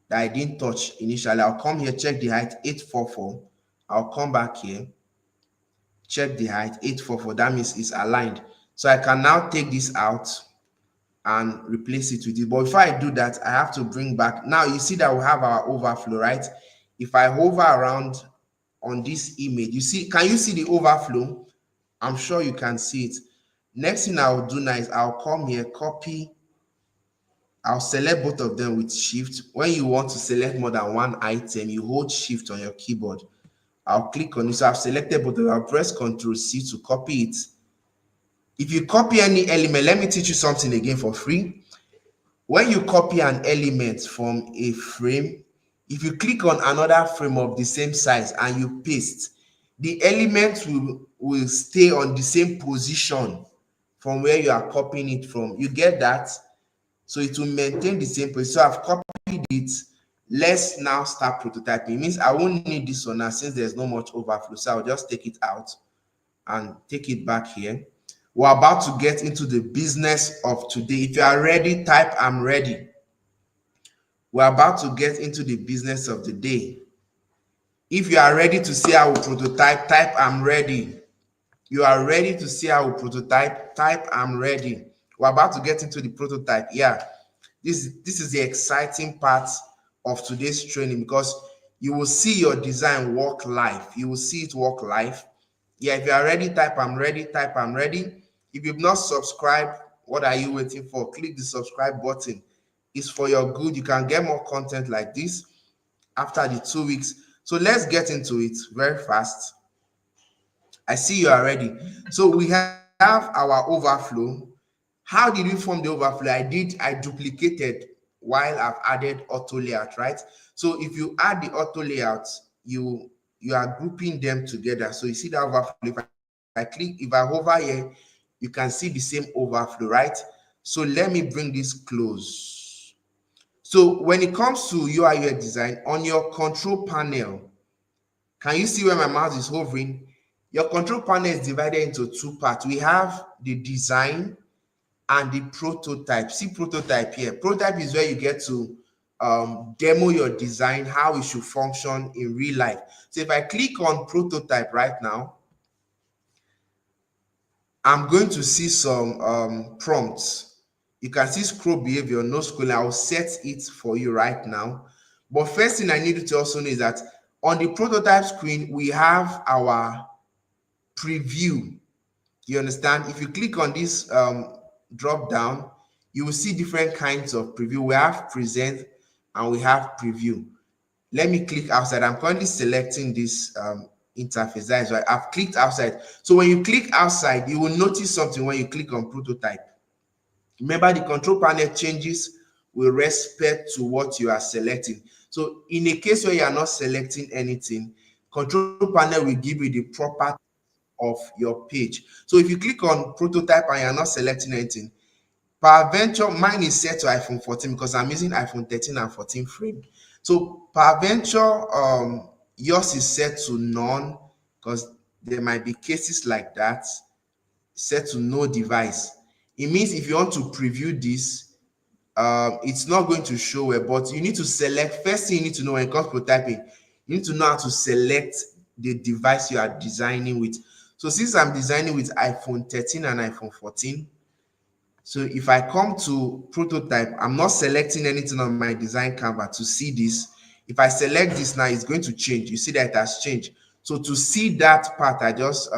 that I didn't touch initially. I'll come here, check the height, 844. I'll come back here, check the height, 844. That means it's aligned. So I can now take this out. and replace it with it. But before I do that, I have to bring back. Now you see that we have our overflow, right? If I hover around on this image, you see, can you see the overflow? I'm sure you can see it. Next thing I'll do now is I'll come here, copy. I'll select both of them with shift. When you want to select more than one item, you hold shift on your keyboard. I'll click on it. So I've selected both of them. I'll press Ctrl C to copy it. If you copy any element, let me teach you something again for free. When you copy an element from a frame, if you click on another frame of the same size and you paste, the element will stay on the same position from where you are copying it from. You get that? So it will maintain the same position. So I've copied it. Let's now start prototyping. It means I won't need this one now since there's no much overflow. So I'll just take it out and take it back here. We're about to get into the business of today. If you are ready, type I'm ready. We're about to get into the business of the day. If you are ready to see how we prototype, type I'm ready. You are ready to see how we prototype, type I'm ready. We're about to get into the prototype. Yeah, this is the exciting part of today's training because you will see your design work live. You will see it work live. Yeah, if you are ready, type I'm ready, type I'm ready. If you've not subscribed, what are you waiting for? Click the subscribe button. It's for your good. You can get more content like this after the 2 weeks. So let's get into it very fast. I see you are ready. So we have our overflow. How did we form the overflow? I duplicated while I've added auto layout, right? So if you add the auto layout, you are grouping them together. So you see the overflow. If I hover here, you can see the same overflow, right? So let me bring this close. So when it comes to UI UX design, on your control panel, can you see where my mouse is hovering? Your control panel is divided into two parts. We have the design and the prototype. See prototype here. Prototype is where you get to demo your design, how it should function in real life. So if I click on prototype right now, I'm going to see some prompts. You can see scroll behavior, no scrolling. I'll set it for you right now. But first thing I need you to also know is that on the prototype screen, we have our preview. You understand? If you click on this drop down, you will see different kinds of preview. We have present and we have preview. Let me click outside. I'm currently selecting this interface. That is why I've clicked outside. So when you click outside, you will notice something when you click on prototype. Remember, the control panel changes with respect to what you are selecting. So in a case where you are not selecting anything, control panel will give you the property of your page. So if you click on prototype and you're not selecting anything, peradventure, mine is set to iPhone 14 because I'm using iPhone 13 and 14 frame. So peradventure, yours is set to none because there might be cases like that, set to no device. It means if you want to preview this, it's not going to show it, but you need to select. First thing you need to know when it comes to prototyping, you need to know how to select the device you are designing with. So since I'm designing with iPhone 13 and iPhone 14, so if I come to prototype, I'm not selecting anything on my design canvas to see this. If I select this now, it's going to change. You see that it has changed. So to see that part, I just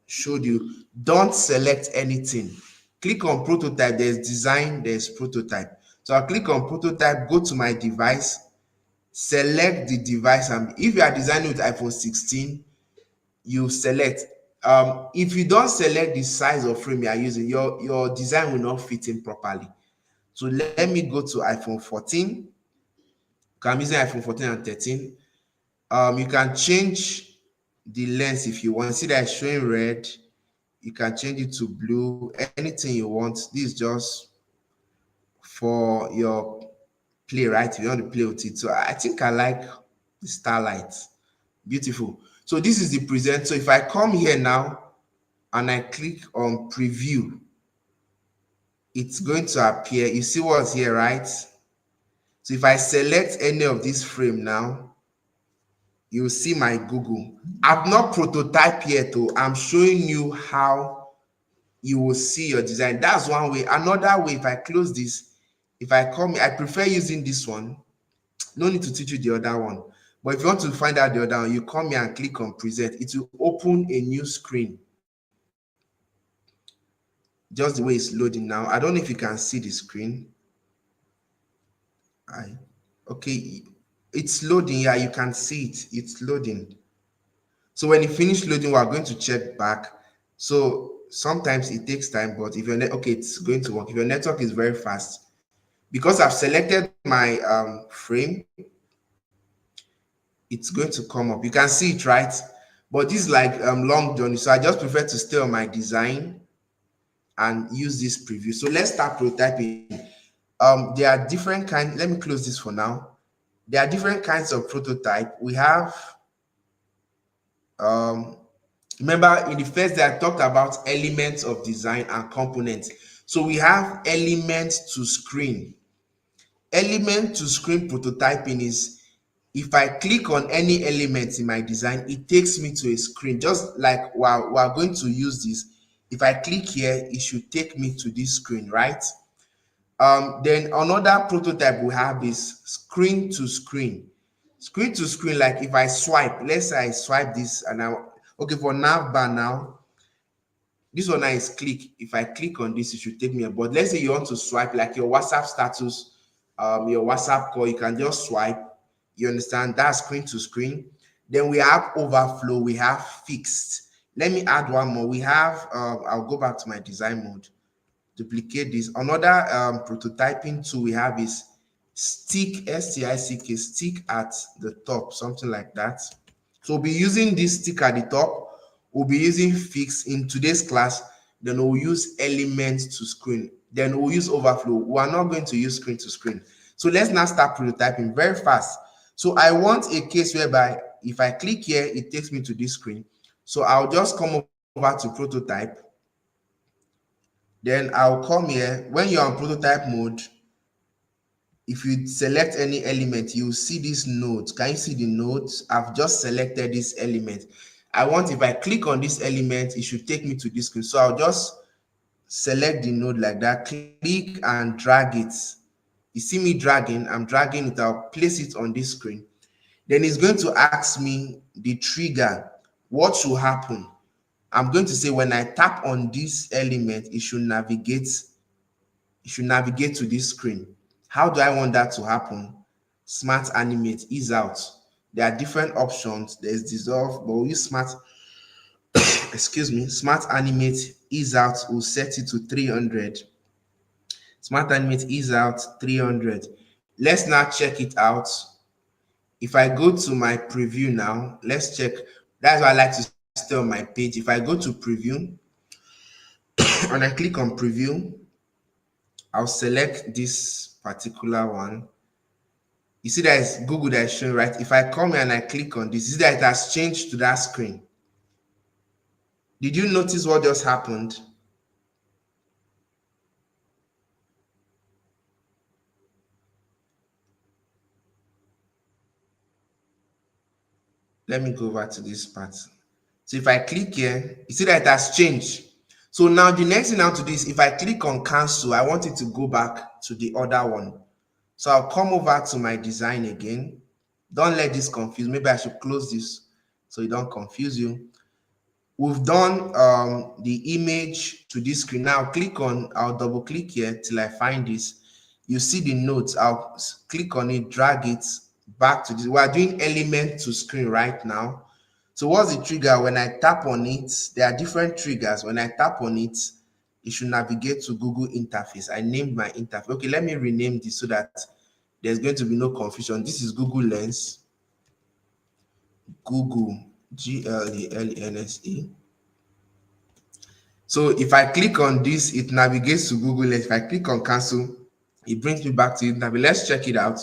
showed you, don't select anything. Click on prototype. There's design, there's prototype. So I'll click on prototype, go to my device, select the device. And if you are designing with iPhone 16, you select. If you don't select the size of frame you are using, your design will not fit in properly. So let me go to iPhone 14. I'm using iPhone 14 and 13. You can change the lens if you want. See that it's showing red. You can change it to blue, anything you want. This is just for your play, right? If you want to play with it. So I think I like the starlight. Beautiful. So this is the present. So if I come here now and I click on preview, it's going to appear. You see what's here, right? So if I select any of this frame now, you'll see my Google. I've not prototyped yet, though. I'm showing you how you will see your design. That's one way. Another way, if I close this, if I come, I prefer using this one. No need to teach you the other one. But if you want to find out the other one, you come here and click on present. It will open a new screen. Just the way it's loading now. I don't know if you can see the screen. Okay, it's loading. Yeah, you can see it. It's loading. So when it finished loading, we are going to check back. So sometimes it takes time, but if your okay, it's going to work. If your network is very fast, because I've selected my frame, it's going to come up. You can see it, right? But this is like long journey, so I just prefer to stay on my design and use this preview. So let's start prototyping. There are different kinds. Let me close this for now. There are different kinds of prototype. We have remember in the first day I talked about elements of design and components. So we have elements to screen. Element to screen prototyping is if I click on any element in my design, it takes me to a screen. Just like while we're going to use this, if I click here, it should take me to this screen, right? Then another prototype we have is screen to screen. Screen to screen, like if I swipe, let's say I swipe this and now, okay, for nav bar now, this one now is click. If I click on this, it should take me a, but let's say you want to swipe like your WhatsApp status, your WhatsApp call, you can just swipe. You understand? That's screen to screen. Then we have overflow, we have fixed. Let me add one more. We have, I'll go back to my design mode, duplicate this. Another prototyping tool we have is stick, S-T-I-C-K, stick at the top, something like that. So we'll be using this stick at the top. We'll be using fix in today's class. Then we'll use elements to screen. Then we'll use overflow. We are not going to use screen to screen. So let's now start prototyping very fast. So I want a case whereby if I click here, it takes me to this screen. So I'll just come over to prototype. Then I'll come here. When you're on prototype mode, if you select any element, you'll see this node. Can you see the nodes? I've just selected this element. I want, if I click on this element, it should take me to this screen. So I'll just select the node like that, click and drag it. You see me dragging, I'm dragging it, I'll place it on this screen. Then it's going to ask me the trigger. What should happen? I'm going to say when I tap on this element, it should navigate to this screen. How do I want that to happen? Smart animate, ease out. There are different options. There's dissolve, but we'll use smart, excuse me, smart animate, ease out. We'll set it to 300. Smart animate, ease out, 300. Let's now check it out. If I go to my preview now, let's check. That's why I like to stay on my page. If I go to preview and I click on preview, I'll select this particular one. You see that it's Google that is showing, right? If I come here and I click on this, you see that it has changed to that screen. Did you notice what just happened? Let me go over to this part. So if I click here, you see that it has changed. So now the next thing now to this, if I click on cancel, I want it to go back to the other one. So I'll come over to my design again. Don't let this confuse. Maybe I should close this so it don't confuse you. We've done the image to this screen. Now I'll double click here till I find this. You see the notes. I'll click on it, drag it back to this. We're doing element to screen right now. So what's the trigger? When I tap on it, there are different triggers. When I tap on it, it should navigate to Google interface. I named my interface. Okay, let me rename this so that there's going to be no confusion. This is Google Lens. Google, G-L-E-L-E-N-S-E. So if I click on this, it navigates to Google Lens. If I click on cancel, it brings me back to it. Now let's check it out.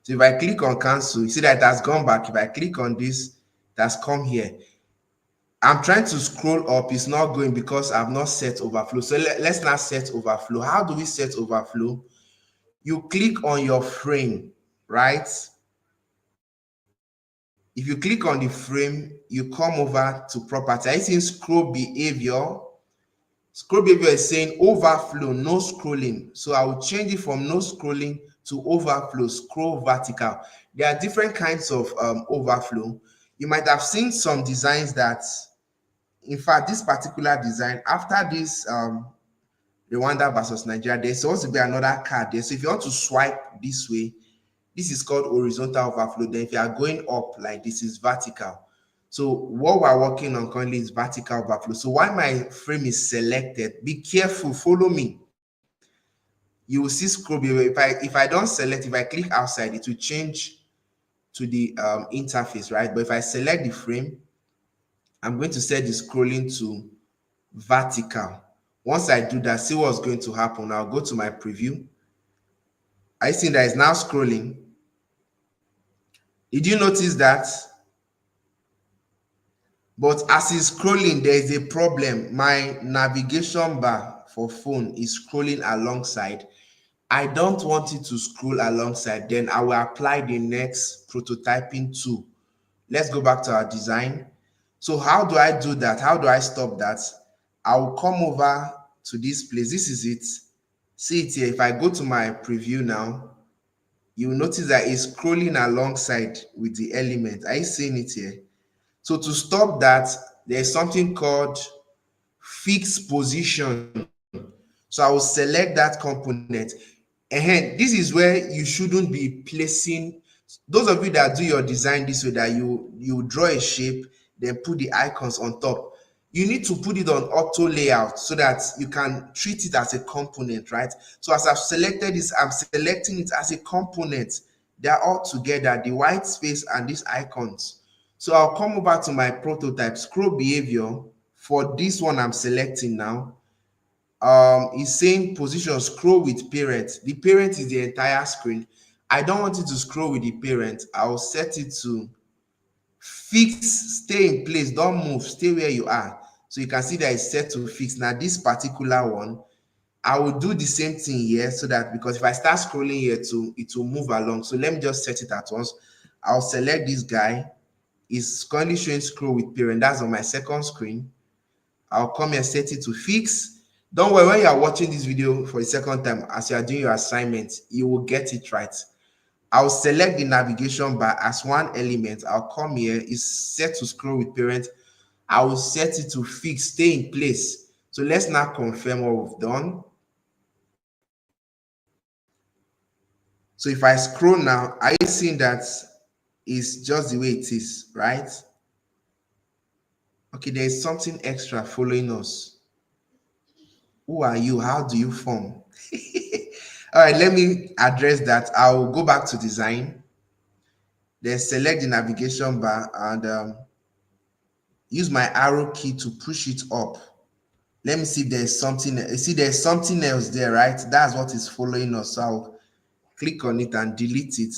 So if I click on cancel, you see that it has gone back. If I click on this, it has come here. I'm trying to scroll up. It's not going because I've not set overflow. So let's not set overflow. How do we set overflow? You click on your frame, right? If you click on the frame, you come over to property. I see scroll behavior. Scroll behavior is saying overflow, no scrolling. So I will change it from no scrolling to overflow, scroll vertical. There are different kinds of overflow. You might have seen some designs that, in fact, this particular design, after this Rwanda versus Nigeria, there's supposed to be another card there. So if you want to swipe this way, this is called horizontal overflow. Then if you are going up like this, is vertical. So what we're working on currently is vertical overflow. So while my frame is selected, be careful, follow me. You will see scroll behavior. If I don't select, if I click outside, it will change to the interface, right? But if I select the frame, I'm going to set the scrolling to vertical. Once I do that, see what's going to happen. I'll go to my preview. I see that it's now scrolling. Did you notice that? But as it's scrolling, there is a problem. My navigation bar for phone is scrolling alongside. I don't want it to scroll alongside. Then I will apply the next prototyping tool. Let's go back to our design. So how do I do that? How do I stop that? I will come over to this place. This is it. See it here. If I go to my preview now, you will notice that it's scrolling alongside with the element. Are you seeing it here? So to stop that, there's something called fix position. So I will select that component. And this is where you shouldn't be placing. Those of you that do your design this way, that you draw a shape, then put the icons on top. You need to put it on auto layout so that you can treat it as a component, right? So as I've selected this, I'm selecting it as a component. They're all together, the white space and these icons. So I'll come over to my prototype, scroll behavior. For this one I'm selecting now, is saying position scroll with parent. The parent is the entire screen. I don't want it to scroll with the parent. I'll set it to fix, stay in place, don't move, stay where you are. So you can see that it's set to fix. Now this particular one, I will do the same thing here, so that, because if I start scrolling here too, it will move along. So let me just set it at once. I'll select this guy. It's currently showing scroll with parent. That's on my second screen. I'll come and set it to fix. Don't worry, when you are watching this video for the second time, as you are doing your assignment, you will get it right. I'll select the navigation bar as one element. I'll come here, it's set to scroll with parent. I will set it to fix, stay in place. So let's now confirm what we've done. So if I scroll now, are you seeing that it's just the way it is, right? Okay, there is something extra following us. Who are you? How do you form? All right, let me address that. I'll go back to design, then select the navigation bar and use my arrow key to push it up. Let me see if there's something. You see, there's something else there, right? That's what is following us. So I'll click on it and delete it.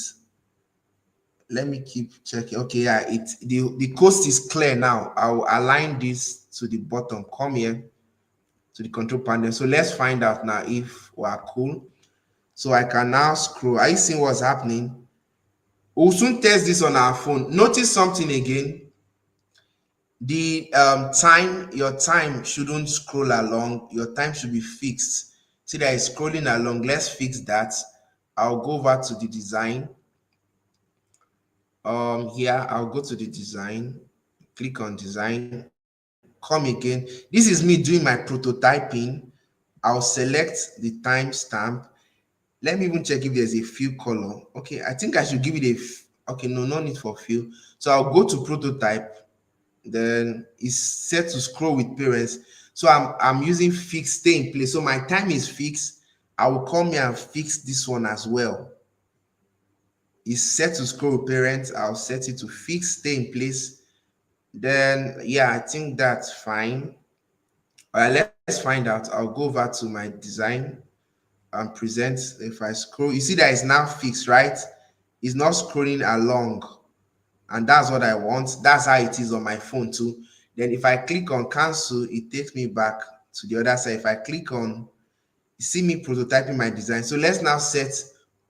Let me keep checking. Okay, yeah, the coast is clear now. I'll align this to the bottom. Come here to the control panel. So let's find out now if we're cool. So I can now scroll. Are you seeing what's happening? We'll soon test this on our phone. Notice something again. The time, your time shouldn't scroll along. Your time should be fixed. See that it's scrolling along. Let's fix that. I'll go over to the design. Here I'll go to the design, click on design, come again. This is me doing my prototyping. I'll select the timestamp. Let me even check if there's a fill color. Okay, I think I should give it okay, no need for fill. So I'll go to prototype, then it's set to scroll with parents. So I'm using fix, stay in place. So my time is fixed. I will come here and fix this one as well. It's set to scroll with parents. I'll set it to fix, stay in place. Then yeah, I think that's fine. All right, let's find out. I'll go over to my design and present. If I scroll, you see that it's now fixed, right? It's not scrolling along, and that's what I want. That's how it is on my phone too. Then if I click on cancel, it takes me back to the other side. If I click on, you see me prototyping my design. So let's now set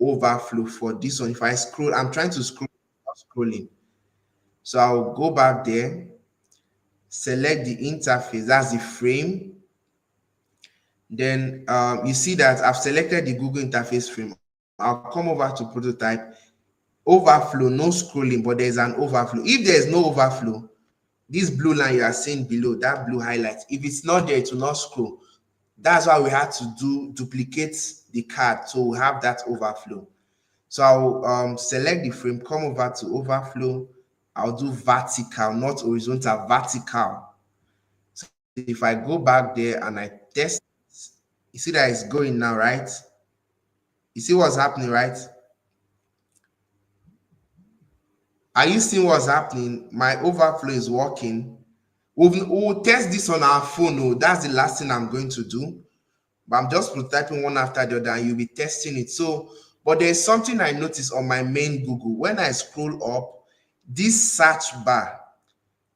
overflow for this one. If I scroll, I'm trying to scroll without scrolling. So I'll go back there, select the interface, that's the frame. Then you see that I've selected the Google interface frame. I'll come over to prototype, overflow, no scrolling, but there's an overflow. If there's no overflow, this blue line you are seeing below, that blue highlight, if it's not there, it will not scroll. That's why we had to duplicate the card, so we have that overflow. So I'll select the frame, come over to overflow. I'll do vertical, not horizontal, vertical. So if I go back there and I test, you see that it's going now, right? You see what's happening, right? Are you seeing what's happening? My overflow is working. We'll test this on our phone. Oh, that's the last thing I'm going to do. But I'm just prototyping one after the other and you'll be testing it. So, but there's something I noticed on my main Google. When I scroll up, this search bar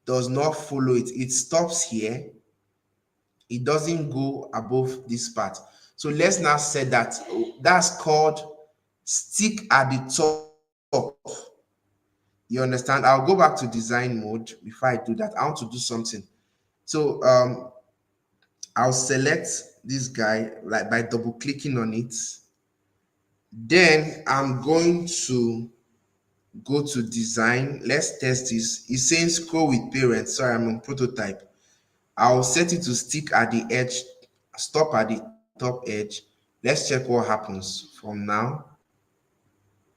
does not follow it. It stops here. It doesn't go above this part. So let's now set that. That's called stick at the top. You understand? I'll go back to design mode before I do that. I want to do something. So I'll select this guy like by double clicking on it. Then I'm going to go to design. Let's test this. It's saying scroll with parents. Sorry, I'm on prototype. I'll set it to stick at the edge, stop at the top edge. Let's check what happens from now.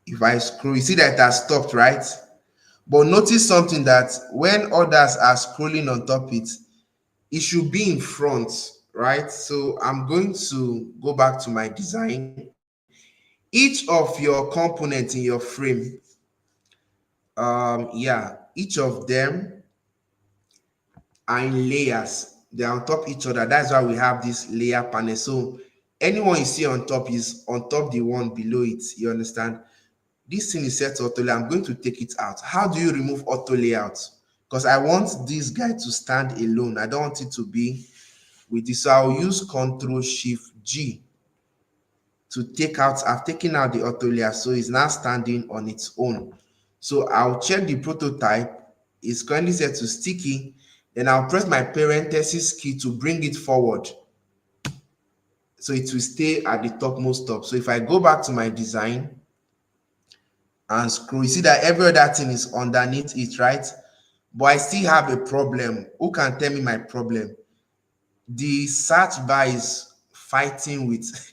If I scroll, you see that it has stopped, right? But notice something, that when others are scrolling on top it should be in front, right? So I'm going to go back to my design. Each of your components in your frame, each of them are in layers. They're on top each other. That's why we have this layer panel. So anyone you see on top is on top the one below it. You understand? This thing is set to auto layout. I'm going to take it out. How do you remove auto layout? Because I want this guy to stand alone. I don't want it to be with this. So I'll use Control Shift G to take out. I've taken out the auto layer, so it's now standing on its own. So I'll check the prototype. It's currently set to sticky. Then I'll press my parenthesis key to bring it forward, so it will stay at the topmost top. So if I go back to my design and scroll, you see that every other thing is underneath it, right? But I still have a problem. Who can tell me my problem? The search bar is fighting with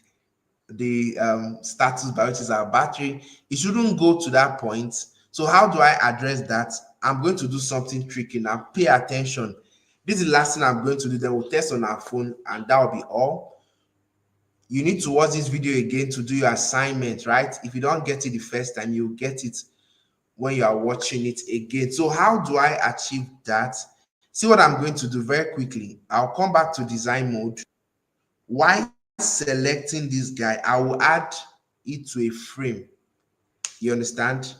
the status bar, which is our battery. It shouldn't go to that point. So how do I address that? I'm going to do something tricky now. Pay attention. This is the last thing I'm going to do. Then we'll test on our phone, and that will be all. You need to watch this video again to do your assignment, right? If you don't get it the first time, you'll get it when you are watching it again. So how do I achieve that? See what I'm going to do very quickly. I'll come back to design mode. While selecting this guy, I will add it to a frame. You understand?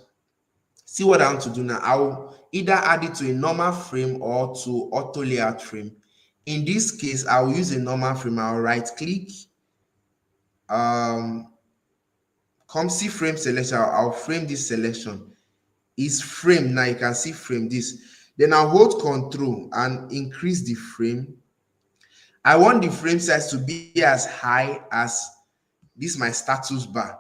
See what I want to do now. I'll either add it to a normal frame or to auto layout frame. In this case, I'll use a normal frame. I'll right click, come see frame selection. I'll frame this selection. Is frame. Now you can see frame this. Then I'll hold control and increase the frame. I want the frame size to be as high as this my status bar.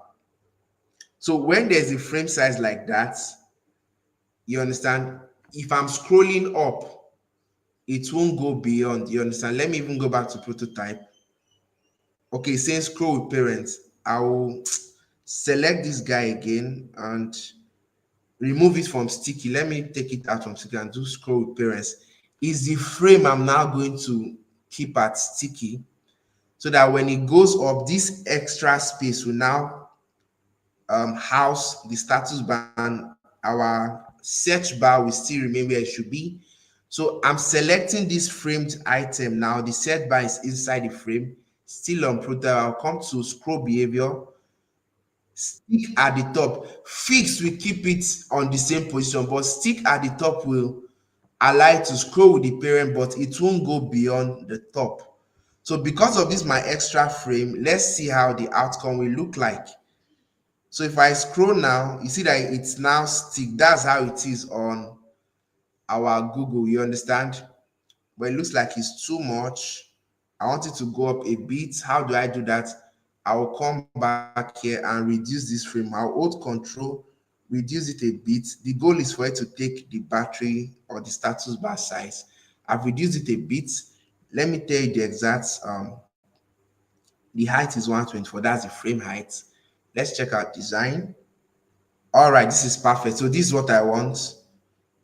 So when there's a frame size like that, you understand, if I'm scrolling up, it won't go beyond. You understand? Let me even go back to prototype. Okay, saying scroll with parents. I will select this guy again and remove it from sticky. Let me take it out from sticky and do scroll with parents. Is the frame I'm now going to keep at sticky, so that when it goes up, this extra space will now house the status bar, and our search bar will still remain where it should be. So I'm selecting this framed item now. The search bar is inside the frame, still on prototype. I'll come to scroll behavior, stick at the top. Fix will keep it on the same position, but stick at the top will allow it to scroll with the parent, but it won't go beyond the top. So because of this my extra frame, let's see how the outcome will look like. So if I scroll now, you see that it's now stick. That's how it is on our Google, you understand? But it looks like it's too much. I want it to go up a bit. How do I do that? I will come back here and reduce this frame. I'll hold control, reduce it a bit. The goal is for it to take the battery or the status bar size. I've reduced it a bit. Let me tell you the exact the height is 124. That's the frame height. Let's check out design. All right, this is perfect. So this is what I want.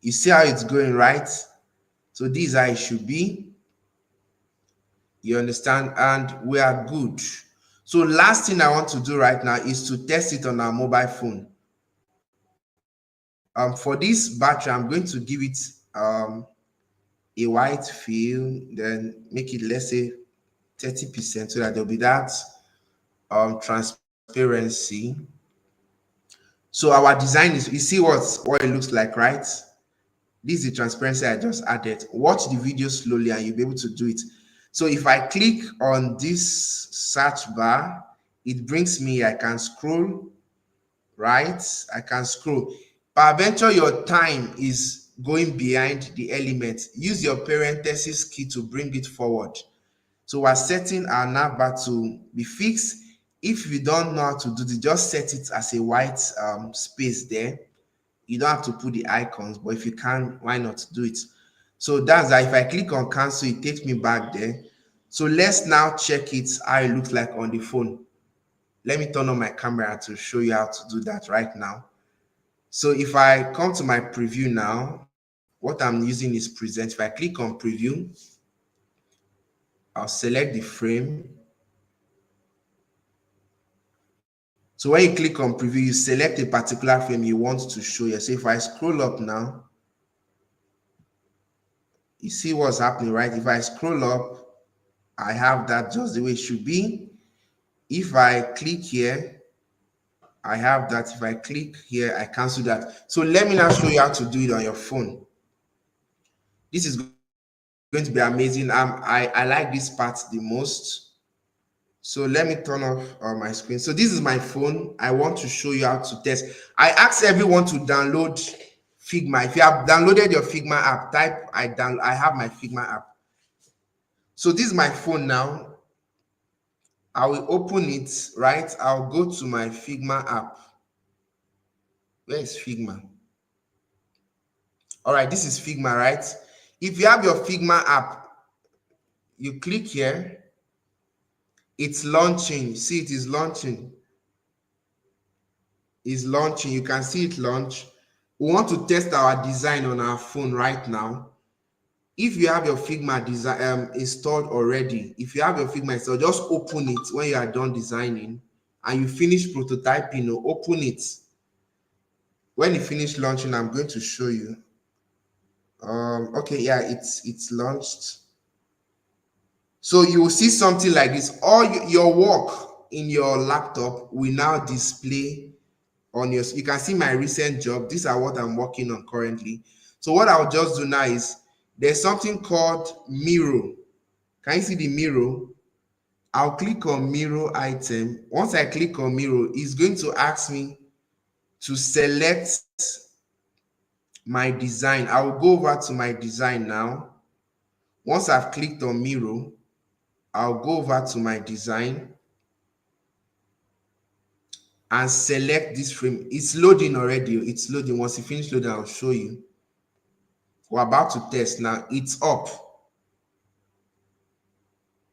You see how it's going, right? So this is how it should be. You understand? And we are good. So last thing I want to do right now is to test it on our mobile phone. For this battery, I'm going to give it a white feel, then make it, let's say, 30% so that there'll be that transparency. So our design is, you see what it looks like, right? This is the transparency I just added. Watch the video slowly and you'll be able to do it. So if I click on this search bar, it brings me, I can scroll, right? I can scroll. Peradventure your time is going behind the element. Use your parenthesis key to bring it forward. So we're setting our navbar to be fixed. If you don't know how to do this, just set it as a white space there. You don't have to put the icons, but if you can, why not do it? So that's that. If I click on cancel, it takes me back there. So let's now check it how it looks like on the phone. Let me turn on my camera to show you how to do that right now. So if I come to my preview now, what I'm using is present. If I click on preview, I'll select the frame. So when you click on preview, you select a particular frame you want to show you. So if I scroll up now, you see what's happening, right? If I scroll up, I have that just the way it should be. If I click here, I have that. If I click here, I cancel that. So let me now show you how to do it on your phone. This is going to be amazing. I like this part the most. So let me turn off my screen. So this is my phone. I want to show you how to test. I ask everyone to download Figma. If you have downloaded your Figma app, type I have my Figma app. So this is my phone now. I will open it, right? I'll go to my Figma app. Where is Figma? All right, this is Figma, right? If you have your Figma app, you click here. It's launching. See, it is launching. It's launching. You can see it launch. We want to test our design on our phone right now. If you have your Figma design installed already, if you have your Figma installed, just open it when you are done designing and you finish prototyping, open it. When you finish launching, I'm going to show you. Okay, yeah, it's launched. So you will see something like this. All your work in your laptop will now display on your, you can see my recent job. These are what I'm working on currently. So what I'll just do now is there's something called mirror. Can you see the mirror? I'll click on mirror item. Once I click on mirror, it's going to ask me to select my design. I will go over to my design now. Once I've clicked on mirror, I'll go over to my design and select this frame. It's loading already. It's loading. Once it finishes loading, I'll show you. We're about to test now. It's up.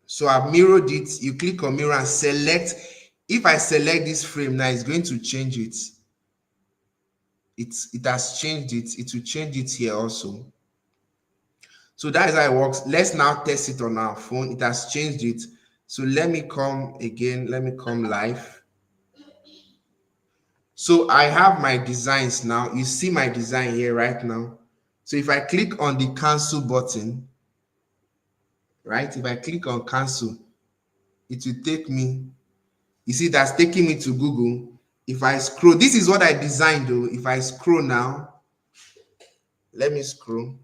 So I've mirrored it. You click on mirror and select. If I select this frame now, it's going to change it. It has changed it. It will change it here also. So that is how it works. Let's now test it on our phone. It has changed it. So let me come again. Let me come live. So I have my designs now. You see my design here right now. So if I click on the cancel button, right? If I click on cancel, it will take me, you see that's taking me to Google. If I scroll, this is what I designed though. If I scroll now, let me scroll.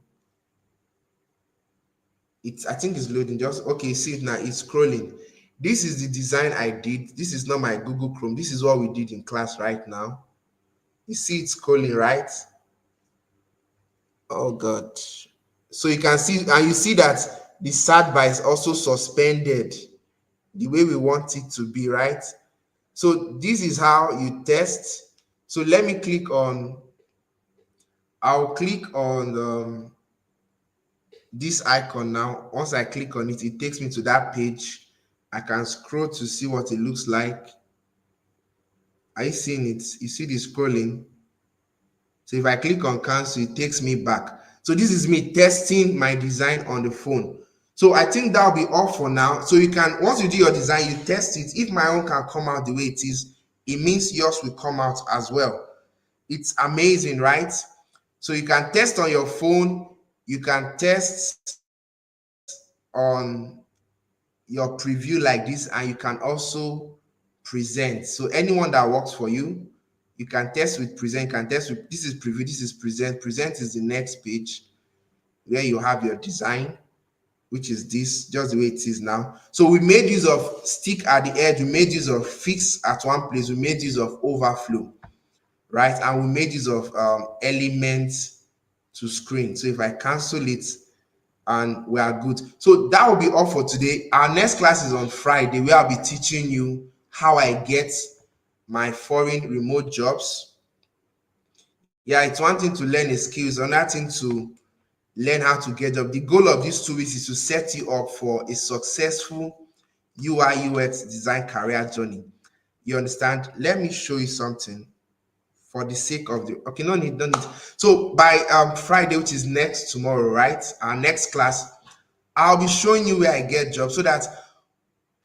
I think it's loading. Just okay, see it now, it's scrolling. This is the design I did. This is not my Google Chrome. This is what we did in class right now. You see it's scrolling, right? Oh God. So you can see, and you see that the sidebar is also suspended the way we want it to be, right? So this is how you test. So let me click on, I'll click on this icon now. Once I click on it, it takes me to that page. I can scroll to see what it looks like. Are you seeing it? You see the scrolling? So if I click on cancel, it takes me back. So this is me testing my design on the phone. So I think that'll be all for now. So you can, once you do your design, you test it. If my own can come out the way it is, it means yours will come out as well. It's amazing, right? So you can test on your phone. You can test on your preview like this, and you can also present. So anyone that works for you, you can test with present, you can test with, this is preview, this is present. Present is the next page where you have your design, which is this, just the way it is now. So we made use of stick at the edge, we made use of fix at one place, we made use of overflow, right? And we made use of elements to screen. So if I cancel it, and we are good. So that will be all for today. Our next class is on Friday, where I'll be teaching you how I get my foreign remote jobs. Yeah, it's one thing to learn a skill, it's another thing to learn how to get job. The goal of these 2 weeks is to set you up for a successful UI UX design career journey. You understand? Let me show you something for the sake of the, okay, no need, no need. So by Friday, which is next tomorrow, right? Our next class, I'll be showing you where I get jobs, so that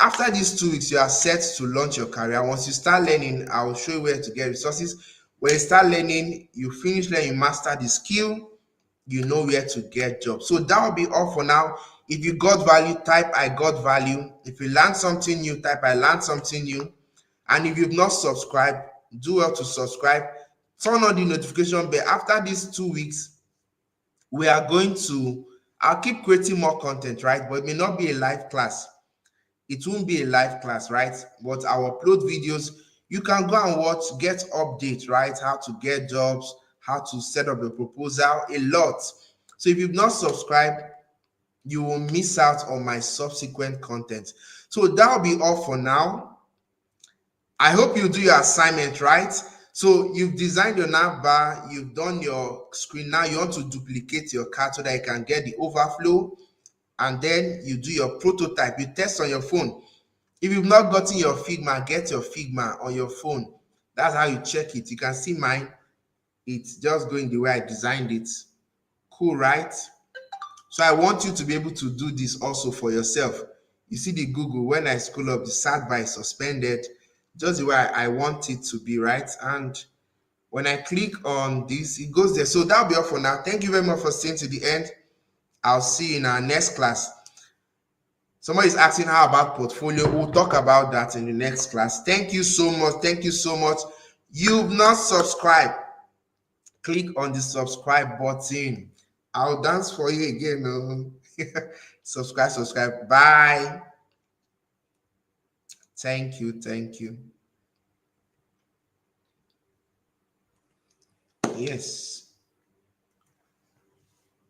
after these 2 weeks, you are set to launch your career. Once you start learning, I will show you where to get resources. When you start learning, you finish learning, you master the skill, you know where to get jobs. So that will be all for now. If you got value, type I got value. If you learned something new, type I learned something new. And if you've not subscribed, do well to subscribe. Turn on the notification bell. After these 2 weeks, we are going to, I'll keep creating more content, right? But it may not be a live class. It won't be a live class, right? But I'll upload videos. You can go and watch, get updates, right? How to get jobs, how to set up a proposal, a lot. So if you've not subscribed, you will miss out on my subsequent content. So that'll be all for now. I hope you do your assignment, right? So you've designed your nav bar, you've done your screen. Now you want to duplicate your card so that you can get the overflow, and then you do your prototype. You test on your phone. If you've not gotten your Figma, get your Figma on your phone. That's how you check it. You can see mine. It's just going the way I designed it. Cool, right? So I want you to be able to do this also for yourself. You see the Google, when I scroll up, the sidebar is suspended, just the way I want it to be, right? And when I click on this, it goes there. So that'll be all for now. Thank you very much for staying to the end. I'll see you in our next class. Somebody is asking how about portfolio. We'll talk about that in the next class. Thank you so much. Thank you so much. You've not subscribed, click on the subscribe button. I'll dance for you again. Subscribe, subscribe. Bye. Thank you. Thank you. Yes.